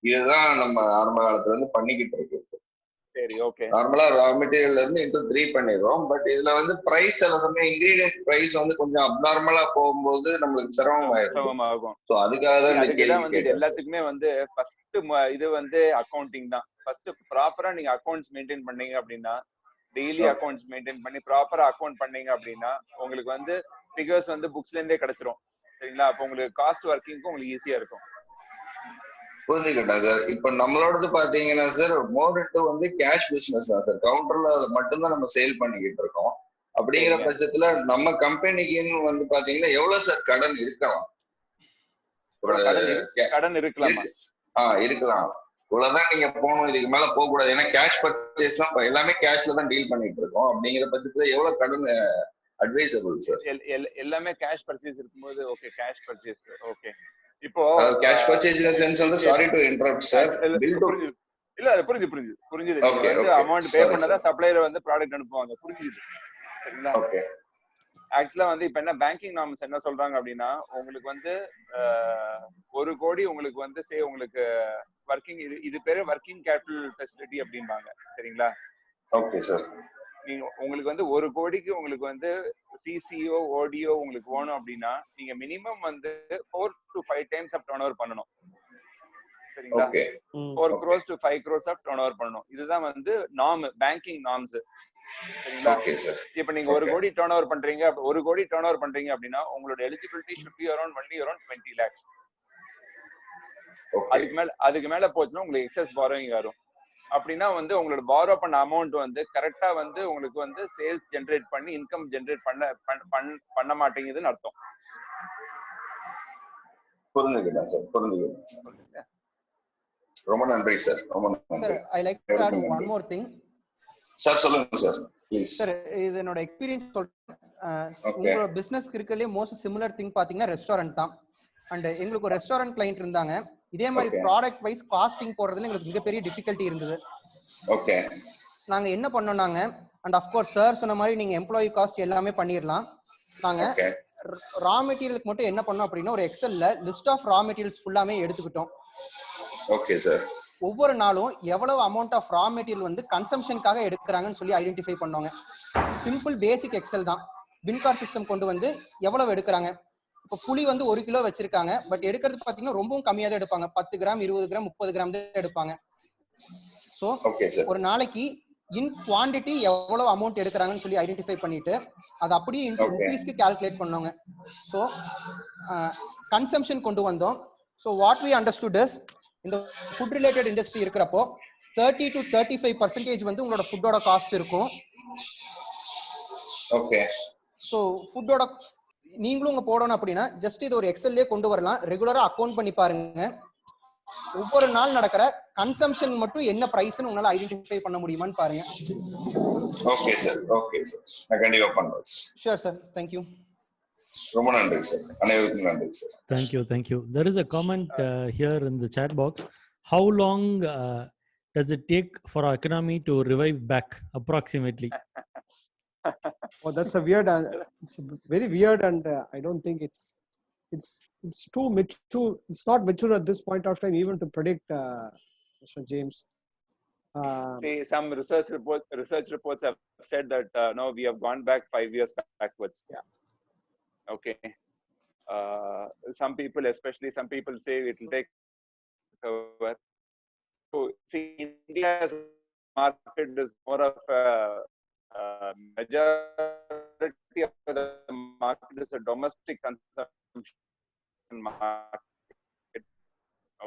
இதுதான் நம்ம ஆரம்ப காலத்துல இருந்து பண்ணிக்கிட்டு இருக்கு. சரி, ஓகே. நார்மலா ரா மெட்டீரியல்ல இருந்து இன்டூ 3 பண்ணிடுவோம். பட் இதுல வந்து பிரைஸ் எல்லாமே இன்கிரிடியன்ட் பிரைஸ் வந்து கொஞ்சம் அப்நார்மலா போகும்போது நம்மளுக்கு சிரமமாகும். சோ அதுக்காக தான் வந்து எல்லாத்துக்குமே வந்து ஃபர்ஸ்ட் இது வந்து அக்கவுண்டிங் தான். ஃபர்ஸ்ட் ப்ராப்பரா நீங்க அக்கவுண்ட்ஸ் மெயின்டைன் பண்ணீங்க அப்படின்னா, டெய்லி அக்கவுண்ட்ஸ் மெயின்டைன் பண்ணி ப்ராப்பரா அக்கவுண்ட் பண்ணீங்க அப்படின்னா உங்களுக்கு வந்து ஃபிகர்ஸ் வந்து புக்ஸ்ல இருந்தே கிடைச்சிரும். சரிங்களா? அப்போ உங்களுக்கு காஸ்ட் ஒர்க்கிங்க்கும் உங்களுக்கு ஈஸியா இருக்கும். புரிஞ்சுக்கிட்டேன் சார். இப்ப நம்மளோடது பாத்தீங்கன்னா சார் மோர் இன்டு வந்து கேஷ் பிசினஸ் தான் சார். கவுண்டர்ல மட்டும்தான் நம்ம சேல் பண்ணிக்கிட்டு இருக்கோம். அப்படிங்கிற பட்சத்துல நம்ம கம்பெனிக்குன்னு வந்து பாத்தீங்கன்னா எவ்வளவு சார் கடன் இருக்கலாம்? கடன் இருக்கலாம். இருக்கலாம். இவ்வளவுதான் நீங்க போகணும், இதுக்கு மேல போக கூடாது. ஏன்னா கேஷ் பர்ச்சேஸ் எல்லாம் எல்லாமே கேஷ்ல தான் டீல் பண்ணிட்டு இருக்கோம். அப்படிங்கிற பட்சத்துல எவ்வளவு கடன் advisable sir. எல்லாமே கேஷ் பர்ச்சேஸ் இருக்கும்போது ஓகே கேஷ் பர்ச்சேஸ் ஓகே. இப்போ cash purchase in the sense of sorry to interrupt sir, bill to இல்ல அது புரிஞ்சுது நீங்க வந்து அமௌண்ட் பே பண்ணதா சப்ளையர் வந்து ப்ராடக்ட் அனுப்புவாங்க, புரிஞ்சுது சரிங்களா. ஓகே. ஆக்சுவலா வந்து இப்ப என்ன பேங்கிங் நார்ம்ஸ் என்ன சொல்றாங்க அப்படின்னா, உங்களுக்கு வந்து 1 கோடி உங்களுக்கு வந்து உங்களுக்கு வர்க்கிங் இது பேரு வர்க்கிங் கேபிட்டல் ஃபெசிலிட்டி அப்படிம்பாங்க சரிங்களா. Okay sir. நீங்க உங்களுக்கு வந்து 1 கோடிக்கு உங்களுக்கு வந்து சிசிஓ ஓடிஓ உங்களுக்கு வேணும் அப்படின்னா நீங்க மினிமம் வந்து 4 to 5 times of turnover பண்ணணும் சரிங்களா. 4 crores to 5 crores of turnover பண்ணணும். இதுதான் வந்து நார்ம், பேங்கிங் நார்ம்ஸ் சரிங்களா. இப்ப நீங்க 1 கோடி டர்ன் ஓவர் பண்றீங்க, 1 கோடி டர்ன் ஓவர் பண்றீங்க அப்படின்னா உங்களோட eligibility should be around 20 lakhs. அதுக்கு மேல போச்சுன்னா உங்களுக்கு எக்ஸஸ் borrowing வரும். அப்படின்னா வந்து உங்களோட borrow பண்ண அமௌண்ட் வந்து கரெக்டா வந்து உங்களுக்கு வந்து சேல்ஸ் ஜெனரேட் பண்ணி இன்கம் ஜெனரேட் பண்ண மாட்டேங்குதுன்னு அர்த்தம். புரிஞ்சுக்கிட்டேன் சார், புரிஞ்சுக்கிட்டேன். ரொம்ப நன்றி சார், ரொம்ப நன்றி. Sir I like to add one more thing. Sir சொல்லுங்க சார் ப்ளீஸ். சார் இது என்னோட எக்ஸ்பீரியன்ஸ் சொல்றேன். உங்களோட பிசினஸ்க்கு இருக்கலே மோஸ்ட் சிமிலர் திங் பாத்தீங்கன்னா ரெஸ்டாரண்ட் தான். அண்ட் எங்களுக்கு ஒரு ரெஸ்டாரண்ட் கிளையண்ட் இருந்தாங்க. இதே மாதிரி ப்ராடக்ட் வைஸ் காஸ்டிங் போடுறதுல எங்களுக்கு மிகப்பெரிய டிஃபிகல்ட்டி இருந்தது. ஓகே. நாங்க என்ன பண்ணோம்னாங்க, அண்ட் ஆஃப் கோர்ஸ் சார் சொன்ன மாதிரி நீங்க எம்ப்ளாயி காஸ்ட் எல்லாமே பண்ணிடலாம். நாங்க ரா மெட்டீரியலுக்கு மட்டும் என்ன பண்ணோம் அப்படின்னா ஒரு எக்ஸல்ல லிஸ்ட் ஆஃப் ரா மெட்டீரியல்ஸ் ஃபுல்லாமே எடுத்துக்கிட்டோம். Okay sir. ஒவ்வொரு நாளும் எவ்வளவு அமௌண்ட் ஆஃப் ரா மெட்டீரியல் வந்து கன்சம்ஷனுக்காக எடுக்கிறாங்கன்னு சொல்லி ஐடென்டிஃபை பண்ணோங்க. சிம்பிள் பேசிக் எக்ஸல் தான். பின்கார்ட் சிஸ்டம் கொண்டு வந்து எவ்வளவு எடுக்கிறாங்க. இப்போ புளி வந்து 1 கிலோ வச்சிருக்காங்க, பட் எடுக்கிறது பாத்தீங்கன்னா ரொம்பவும் கம்மியா தான் எடுப்பாங்க. 10 கிராம் 20 கிராம் 30 கிராம் தான் எடுப்பாங்க. ஸோ ஒரு நாளைக்கு இன் குவான்டிட்டி எவ்வளவு அமௌண்ட் எடுக்கிறாங்கன்னு சொல்லி ஐடென்டிஃபை பண்ணிட்டு அதை அப்படியே இன்டு ருபீஸ்க்கு கால்குலேட் பண்ணோங்க. ஸோ கன்சம்ஷன் கொண்டு வந்தோம். So what we understood is, இந்த ஃபுட் ரிலேட்டட் இண்டஸ்ட்ரி இருக்கிறப்போ 30 to 35% வந்து உங்களோட ஃபுட்டோட காஸ்ட் இருக்கும். ஓகே. ஸோ ஃபுட்டோட நீங்களும் உங்க போடணும் அப்படின்னா ஜஸ்ட் இது ஒரு எக்ஸல்லே கொண்டு வரலாம். ரெகுலரா அக்கௌண்ட் பண்ணி பாருங்க. ஒவ்வொரு நாள் நடக்கிற கன்சம்ஷன் மட்டும் என்ன பிரைஸ்னு உங்களால ஐடென்டிஃபை பண்ண முடியுமான்னு பாருங்க. ஓகே சார், ஓகே சார், நான் கண்டிப்பா பண்றேன். Sure sir, thank you. ரொம்ப நன்றி சார், அனைவருக்கும் நன்றி sir. Thank you. There is a comment here in the chat box. How long does it take for our economy to revive back approximately? Oh, that's a weird. It's very weird, and I don't think it's too mature. It's not mature at this point of time even to predict, Mr. James. See, some research reports have said that no, we have gone back 5 years backwards. Yeah. Okay. Some people, especially some people, say it will take over. So, see, India's market is more of a majority of the market is a domestic consumption market.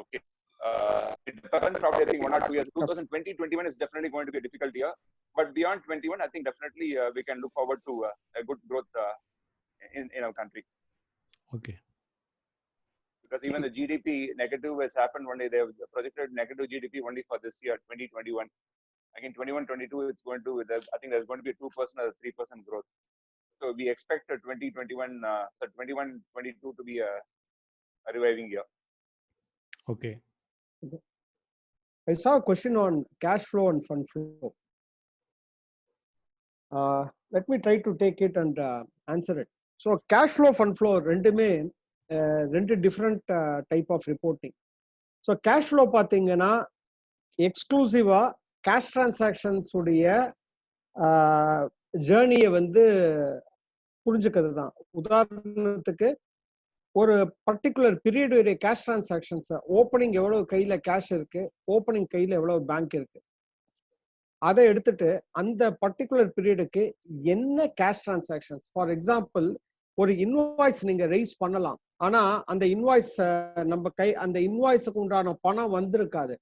Okay. It depends on 1 or 2 years. 2020-21 is definitely going to be a difficult year. But beyond 21, I think definitely we can look forward to a good growth in our country. Okay. Because even the GDP negative has happened one day. They have projected negative GDP only for this year, 2021. Again, 21-22, it's going to, I think there's going to be a 2% or a 3% growth. So we expect 21-22 to be a reviving year. Okay. I saw a question on cash flow and fund flow. Let me try to take it and answer it. So cash flow, fund flow, ரெண்டுமே different type of reporting. So cash flow பார்த்தீங்கன்னா எக்ஸ்க்ளூசிவா cash transactions உடைய ஜேர்னியை வந்து புரிஞ்சுக்கிறது தான். உதாரணத்துக்கு ஒரு particular பீரியடுடைய cash transactions, opening எவ்வளவு கையில கேஷ் இருக்கு, ஓப்பனிங் கையில எவ்வளவு பேங்க் இருக்கு, அதை எடுத்துட்டு அந்த பர்டிகுலர் பீரியடுக்கு என்ன கேஷ் டிரான்சாக்ஷன்ஸ். ஃபார் எக்ஸாம்பிள், ஒரு இன்வாய்ஸ் நீங்க ரைஸ் பண்ணலாம், ஆனா அந்த இன்வாய்ஸ் அந்த இன்வாய்ஸுக்கு உண்டான பணம் வந்திருக்காது.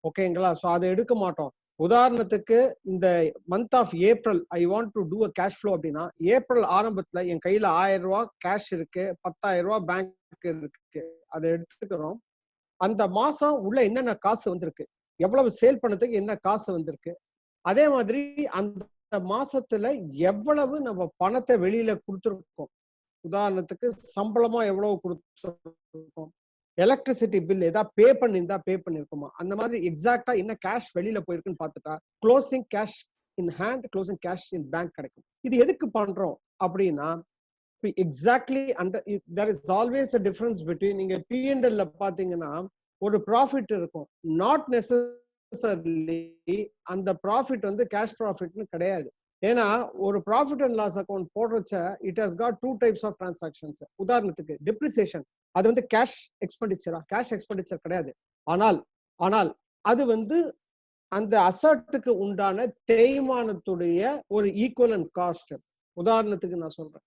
ஓகேங்களா? ஸோ அதை எடுக்க மாட்டோம். உதாரணத்துக்கு இந்த month of April I want to do a cash flow அப்படின்னா, ஏப்ரல் ஆரம்பத்துல என் கையில 1000 ரூபாய் கேஷ் இருக்கு, 10,000 ரூபாய் பேங்க் இருக்கு, அதை எடுத்துக்கிறோம். அந்த மாசம் உள்ள என்னென்ன காசு வந்திருக்கு, எவ்வளவு சேல் பண்ணதுக்கு என்ன காசு வந்திருக்கு, அதே மாதிரி அந்த மாசத்துல எவ்வளவு நம்ம பணத்தை வெளியில கொடுத்துருக்கோம். உதாரணத்துக்கு சம்பளமா எவ்வளவு கொடுத்துருக்கோம், எலக்ட்ரிசிட்டி பில் ஏதாவது பே பண்ணிருக்கோமா, அந்த மாதிரி எக்ஸாக்டா என்ன கேஷ் வெளியில போயிருக்குன்னு பார்த்துட்டா closing cash in hand, closing cash in bank கிடைக்கும். இது எதுக்கு பண்றோம் அப்படின்னா exactly there is always a difference between நீங்க P&L பாத்தீங்கன்னா ஒரு ப்ராஃபிட் இருக்கும், நாட் நெசசரிலி அந்த ப்ராஃபிட் வந்து கேஷ் ப்ராஃபிட்னு கிடையாது. ஏன்னா ஒரு ப்ராஃபிட் அண்ட் லாஸ் அக்கௌண்ட் போடுறச்ச it has got 2 types of transactions. உதாரணத்துக்கு டெப்ரிசியேஷன், அது வந்து கேஷ் எக்ஸ்பெண்டிச்சர் கிடையாது. ஆனால் அது வந்து அந்த அசட்டுக்கு உண்டான தேய்மானத்துடைய ஒரு ஈக்குவலன்ட் காஸ்ட். உதாரணத்துக்கு நான் சொல்றேன்.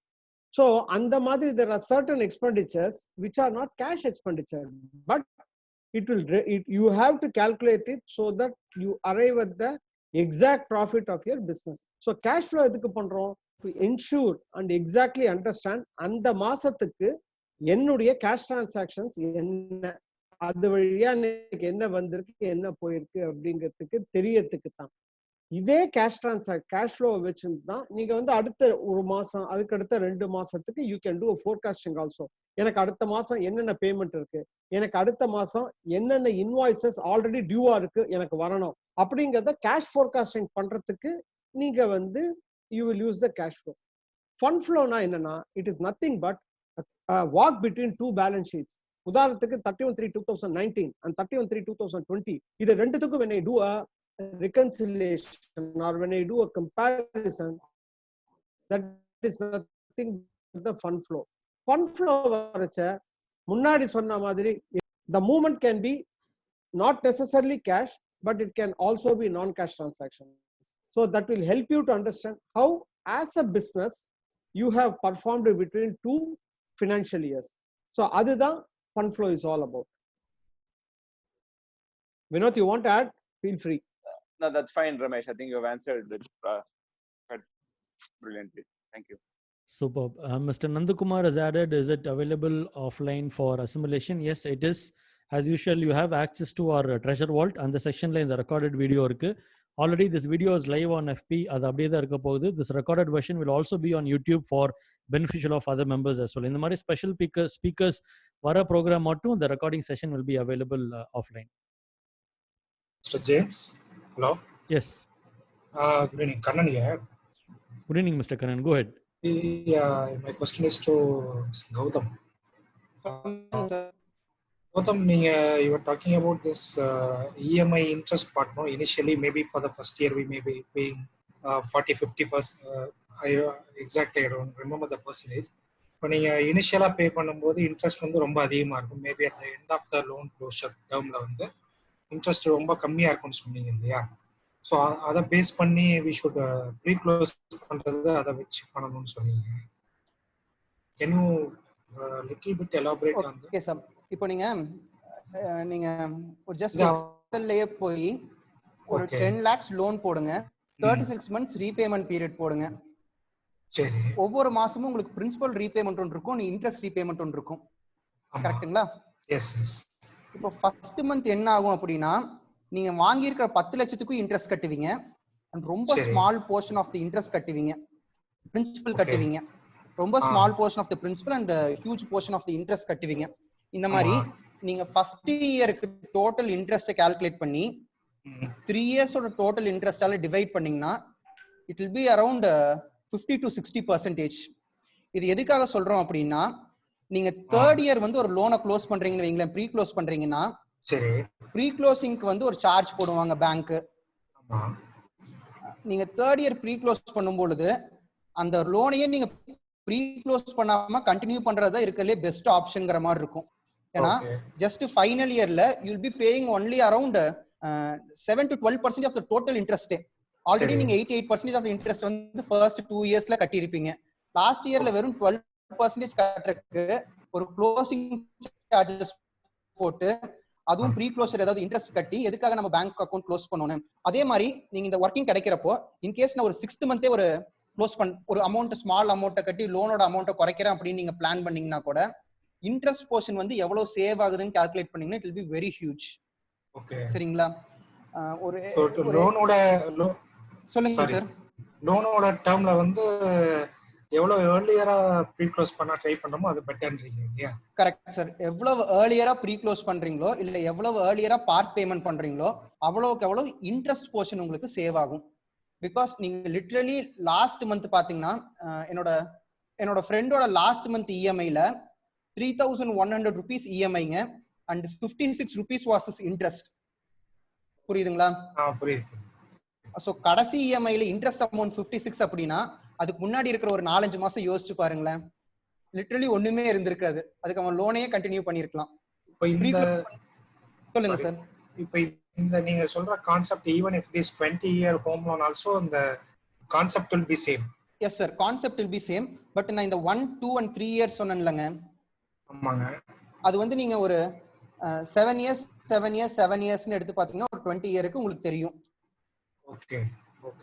So அந்த மாதிரி there are certain expenditures which are not cash expenditure, but you have to calculate it so that you arrive at the exact profit of your business. So cash flow எதுக்கு பண்றோம்? To ensure and exactly understand அந்த மாசத்துக்கு என்னுடைய cash transactions என்ன, அது வழியா என்ன வந்திருக்கு என்ன போயிருக்கு அப்படிங்கிறதுக்கு தெரியறதுக்கு தான். இதே கேஷ் ஃப்ளோ வச்சுருந்தா நீங்க வந்து அடுத்த ஒரு மாசம், அதுக்கு அடுத்த 2 மாசத்துக்கு you can do forecasting also. எனக்கு அடுத்த மாசம் என்னென்ன பேமெண்ட் இருக்கு, எனக்கு அடுத்த மாசம் என்னென்ன இன்வாய்சஸ் ஆல்ரெடி டியூவா இருக்கு எனக்கு வரணும் அப்படிங்கிறத கேஷ் ஃபோர்காஸ்டிங் பண்றதுக்கு நீங்க வந்து you will use the cash flow. Fund ஃப்ளோனா என்னன்னா it is nothing but walk between 2 balance sheets. உதாரணத்துக்கு 31/3/2019 and 31/3/2020 இது ரெண்டுத்துக்கும் when I do a reconciliation or when I do a comparison, that is nothing but the fund flow. Fund flow வரச்ச முன்னாடி சொன்ன மாதிரி the movement can be not necessarily cash, but it can also be non-cash transactions. So that will help you to understand how as a business you have performed between 2 financial years. So அதுதான் fund flow is all about. Vineeth, you want to add? Feel free. No, that's fine, Ramesh. I think you have answered it quite brilliantly. Thank you. Superb. Mr. Nandakumar has added, is it available offline for assimilation? Yes, it is. As usual, you have access to our treasure vault and the section line, the recorded video irukku. Already this video is live on FB. அது அப்படியே தான் இருக்க போகுது. This recorded version will also be on YouTube for beneficial of other members as well. இந்த மாதிரி special speakers வர program மட்டும் the recording session will be available offline. Mr. James, hello. Yes. Good evening, Kannan here. Good evening, Mr. Kannan. Go ahead. Yeah, my question is to Gautam. Gautam, you were talking about this EMI interest part. No? Initially, maybe for the first year, we may be paying 40-50%. Exactly, I don't remember the percentage. But initially pay பண்ணும்போது interest வந்து ரொம்ப அதிகமா இருக்கும். Maybe at the end of the loan closure termல வந்து interest ரொம்ப கம்மியா இருக்கும்னு சொன்னீங்க இல்லையா? ஸோ அதை பேஸ் பண்ணி வி ஷுட் ப்ரீ க்ளோஸ் பண்ணுறது அதை வச்சு பண்ணணும்னு சொன்னீங்க. Can you little bit elaborate on that? Okay sir, இப்போ நீங்க ஒரு ஜஸ்ட் எக்ஸல்லையே போய் ஒரு 10 lakhs லோன் போடுங்க, 36 months ரீபேமெண்ட் பீரியட் போடுங்க. சரி. ஒவ்வொரு மாசமும் உங்களுக்கு பிரின்சிபல் ரீபேமெண்ட் ஒன்று இருக்கும், இன்ட்ரெஸ்ட் ரீபேமெண்ட் ஒன்று இருக்கும். கரெக்ட்டுங்களா? Yes yes. இப்போ ஃபர்ஸ்ட் மந்த் என்ன ஆகும் அப்படின்னா, நீங்க வாங்கியிருக்கிற 10 லட்சத்துக்கும் இன்ட்ரெஸ்ட் கட்டுவீங்க, ரொம்ப small portion of the interest கட்டுவீங்க, பிரின்சிபல் கட்டுவீங்க, ரொம்ப small portion of the principal and huge portion of the interest கட்டுவீங்க. இந்த மாதிரி நீங்க ஃபர்ஸ்ட் இயருக்கு டோட்டல் இன்ட்ரெஸ்ட் கால்குலேட் பண்ணி 3 இயர்ஸோட டோட்டல் இன்ட்ரெஸ்டால டிவைட் பண்ணீங்கன்னா it will be around 50 to 60%. இது எதுக்காக சொல்றோம் அப்படின்னா, நீங்க தேர்ட் இயர் வந்து ஒரு லோனை க்ளோஸ் பண்றீங்கன்னு வைங்களேன், ப்ரீ க்ளோஸ் பண்றீங்கன்னா சரி, ப்ரீ க்ளோசிங்க்கு வந்து ஒரு சார்ஜ் போடுவாங்க பேங்க். நீங்க தேர்ட் இயர் ப்ரீ க்ளோஸ் பண்ணும்பொழுது அந்த லோனையே நீங்க ப்ரீ க்ளோஸ் பண்ணாம கண்டினியூ பண்றதா இருக்கலே பெஸ்ட் ஆப்ஷன்ங்கிற மாதிரி இருக்கும். ஏன்னா ஜஸ்ட் ஃபைனல் இயர்ல you will be paying only around 7 to 12% of the total interest. Already நீங்க 88% ஆஃப் த இன்ட்ரெஸ்ட் வந்து ஃபர்ஸ்ட் 2 இயர்ஸ்ல கட்டியிருப்பீங்க. லாஸ்ட் இயர்ல வெறும் 12% கட்டுறதுக்கு ஒரு க்ளோசிங் சார்ஜஸ் போட்டு, அதுவும் ப்ரீ க்ளோசர் ஏதாவது இன்ட்ரெஸ்ட் கட்டி எதுக்காக நம்ம பேங்க் அக்கௌண்ட் க்ளோஸ் பண்ணணும். அதே மாதிரி நீங்க இந்த ஒர்க்கிங் கிடைக்கிறப்போ இன்கேஸ் நான் ஒரு 6th மந்தே ஒரு க்ளோஸ் ஒரு அமௌண்ட், ஸ்மால் அமௌண்ட்டை கட்டி லோனோட அமௌண்ட்டை குறைக்கிறேன் அப்படின்னு நீங்க பிளான் பண்ணீங்கன்னா கூட இன்ட்ரெஸ்ட் போர்ஷன் வந்து எவ்வளவு சேவ் ஆகுதுன்னு கால்குலேட் பண்ணீங்கன்னா it will be very huge. சரிங்களா? ஒரு லோனோட சொல்லுங்க சார். லோனோட டேர்ம்ல வந்து எவ்வளவு ஏர்லியரா ப்ரீ க்ளோஸ் பண்ணா ட்ரை பண்றோமோ அது பெட்டர்ன்றீங்க இல்லையா? Correct sir. எவ்வளவு ஏர்லியரா ப்ரீ க்ளோஸ் பண்றீங்களோ இல்ல எவ்வளவு ஏர்லியரா பார்ட் பேமெண்ட் பண்றீங்களோ அவ்வளவுக்கு எவ்வளவு இன்ட்ரெஸ்ட் போர்ஷன் உங்களுக்கு சேவ் ஆகும். பிகாஸ் நீங்க லிட்ரலி லாஸ்ட் மந்த் பாத்தீங்கன்னா என்னோட ஃப்ரெண்டோட லாஸ்ட் மந்த் இஎம்ஐல 3100 rupees இஎம்ஐங்க அண்ட் 56 rupees வாஸ் இன்ட்ரெஸ்ட். புரியுதுங்களா? புரியுது. ஸோ கடைசி இஎம்ஐல இன்ட்ரெஸ்ட் அமௌண்ட் 56 அப்படின்னா அதுக்கு முன்னாடி இருக்கிற ஒரு 4-5 மாசம் யோசிச்சு பாருங்களேன். லிட்டரலி ஒண்ணுமே இருந்திருக்காது. அதுக்கு அவன் லோனையே கண்டினியூ பண்ணிருக்கலாம். சொல்லுங்க சார். இப்போ இந்த நீங்க சொல்ற concept even if it is 20-year home loan also இந்த concept will be same. Yes sir, concept will be same. But நான் இந்த 1, 2 and 3 years சொன்னேன்லங்க. ஆமாங்க. அது வந்து நீங்க ஒரு 7 years 7 years 7 yearsனு எடுத்து பாத்தீங்கன்னா ஒரு 20 yearக்கு உங்களுக்கு தெரியும். ஓகே.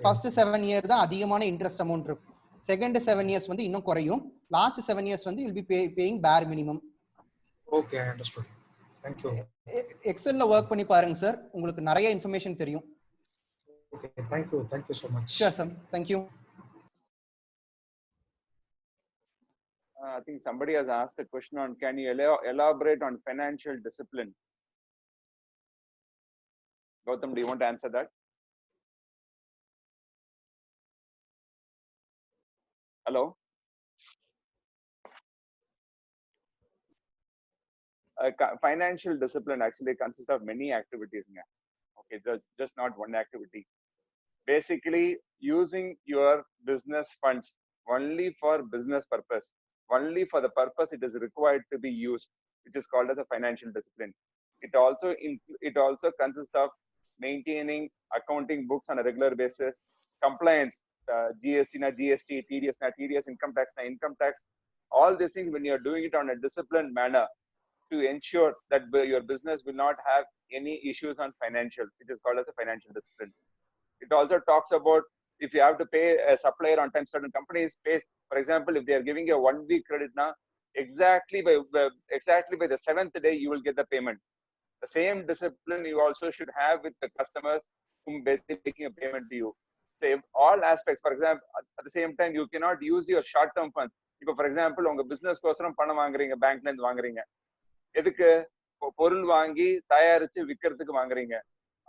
ஃபர்ஸ்ட் 7 year தான் அதிகமான இன்ட்ரெஸ்ட் அமௌண்ட் இருக்கும். செகண்ட் 7 years வந்து இன்னும் குறையும். லாஸ்ட் 7 years வந்து you'll be paying bare minimum. Okay, understood. Thank you. எக்ஸல்ல வர்க் பண்ணி பாருங்க சார், உங்களுக்கு நிறைய இன்ஃபர்மேஷன் தெரியும். Okay, thank you so much. Sure sir, thank you. I think somebody has asked a question on, can you elaborate on financial discipline? Gautam, do you want to answer that? Hello? Financial discipline actually consists of many activities. Okay, just not one activity. Basically, using your business funds only for business purpose, only for the purpose it is required to be used, which is called as a financial discipline. It also consists of maintaining accounting books on a regular basis, compliance, GST na GST, TDS na TDS, income tax na income tax. All these things, when you are doing it on a disciplined manner, to ensure that your business will not have any issues on financial, which is called as a financial discipline. It also talks about if you have to pay a supplier on time, certain companies pay. For example, if they are giving you a 1-week credit now, exactly by the 7th day you will get the payment. The same discipline you also should have with the customers whom basically making a payment to you. So all aspects, for example, at the same time you cannot use your short-term funds. If for example உங்க business கோசரம் பணம் வாங்குறீங்க, பேங்க்ல இருந்து வாங்குறீங்க, எதுக்கு பொருள் வாங்கி தயாரிச்சு விற்கிறதுக்கு வாங்குறீங்க,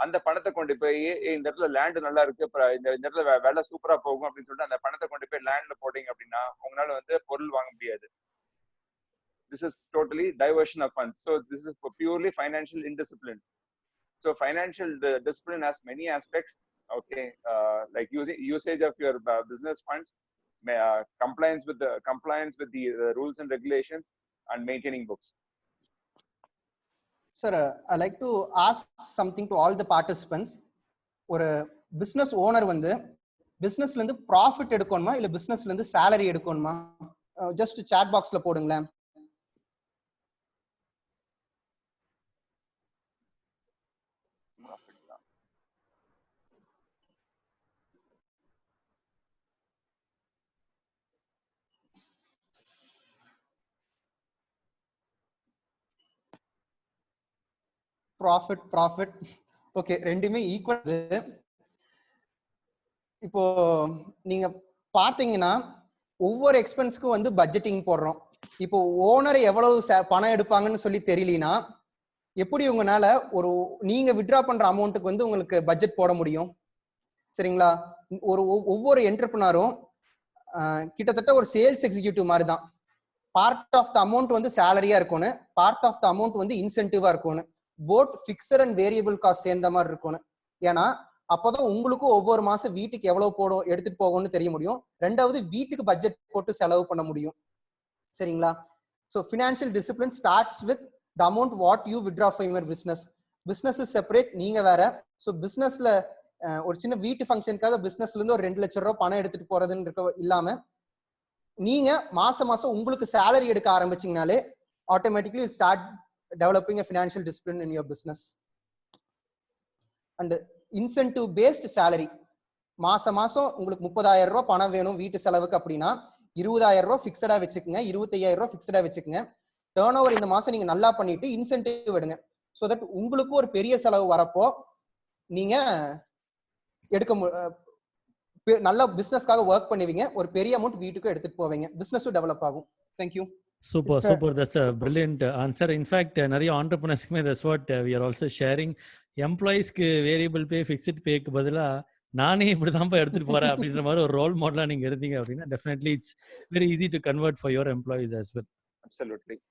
அந்த பணத்தை கொண்டு போய் இந்த இடத்துல லேண்ட் நல்லா இருக்கு, இந்த இடத்துல வேலை சூப்பரா போகும் அப்படின்னு சொல்லிட்டு அந்த பணத்தை கொண்டு போய் லேண்ட்ல போட்டீங்க அப்படின்னா உங்களால வந்து பொருள் வாங்க முடியாது. This is totally diversion of funds. So this is purely financial indiscipline. So financial discipline has many aspects. Okay, like usage of your business funds, compliance with the rules and regulations, and maintaining books. Sir, I like to ask something to all the participants. ஒரு business owner வந்து பிசினஸ்ல இருந்து profit எடுக்கணுமா இல்ல பிசினஸ்ல இருந்து salary எடுக்கணுமா? Just chat பாக்ஸ்ல போடுங்களேன். ப்ராஃபிட் ஓகே, ரெண்டுமே ஈக்குவல். இப்போ நீங்க பாத்தீங்கன்னா ஒவ்வொரு எக்ஸ்பென்ஸ்க்கும் வந்து பட்ஜெட்டிங் போடுறோம். இப்போ ஓனர் எவ்வளவு பணம் எடுப்பாங்கன்னு சொல்லி தெரியலனா எப்படி உங்களால நீங்க வித்ட்ரா பண்ற அமௌண்ட்டுக்கு வந்து உங்களுக்கு பட்ஜெட் போட முடியும்? சரிங்களா? ஒவ்வொரு என்டர்பிரனரும் கிட்டத்தட்ட ஒரு சேல்ஸ் எக்ஸிக்யூட்டிவ் மாதிரி தான். பார்ட் ஆஃப் த அமௌண்ட் வந்து சேலரியா இருக்கணும், பார்ட் ஆஃப் த அமௌண்ட் வந்து இன்சென்டிவா இருக்கணும். Both fixed and variable cost சேர்ந்த மாதிரி இருக்கணும். ஏன்னா அப்போதான் உங்களுக்கும் ஒவ்வொரு மாசம் வீட்டுக்கு எவ்வளவு எடுத்துட்டு போகணும்னு தெரிய முடியும். ரெண்டாவது வீட்டுக்கு பட்ஜெட் போட்டு செலவு பண்ண முடியும். சரிங்களா? So financial discipline starts with the amount what you withdraw from your business. Business is separate, நீங்க வேற. ஸோ பிசினஸ்ல ஒரு சின்ன வீட்டு ஃபங்க்ஷனுக்காக பிசினஸ்ல இருந்து ஒரு 2 லட்சம் ரூபாய் பணம் எடுத்துட்டு போறதுன்னு இல்லாம நீங்க மாசம் உங்களுக்கு சேலரி எடுக்க ஆரம்பிச்சீங்கனாலே automatically start developing a financial discipline in your business. And incentive based salary, மாசம் உங்களுக்கு 30,000 ரூபாய் பணம் வேணும் வீட்டு செலவுக்கு அப்படின்னா 20,000 ரூபாய் ஃபிக்ஸடா வச்சுக்கோங்க, 25,000 ரூபாய் ஃபிக்ஸடா வச்சுக்கோங்க. டர்ன் ஓவர் இந்த மாசம் நீங்க நல்லா பண்ணிட்டு இன்சென்டிவ் எடுங்க. ஸோ தட் உங்களுக்கு ஒரு பெரிய செலவு வரப்போ நீங்க நல்ல பிசினஸ்க்காக ஒர்க் பண்ணுவீங்க, ஒரு பெரிய அமௌண்ட் வீட்டுக்கு எடுத்துட்டு போவீங்க, பிசினஸும் டெவலப் ஆகும். Thank you. Super. That's a brilliant answer. In fact, நிறைய entrepreneursக்குமே that's what we are also sharing. எம்ப்ளாயிஸ்க்கு வேரியபிள் பே ஃபிக்ஸ்ட் பேக்கு பதிலா நானே இப்படி தான்ப்பா எடுத்துட்டு போறேன் அப்படின்ற மாதிரி ஒரு ரோல் மாடலா நீங்க இருந்தீங்க அப்படின்னா definitely it's very easy to convert for your employees as well. Absolutely.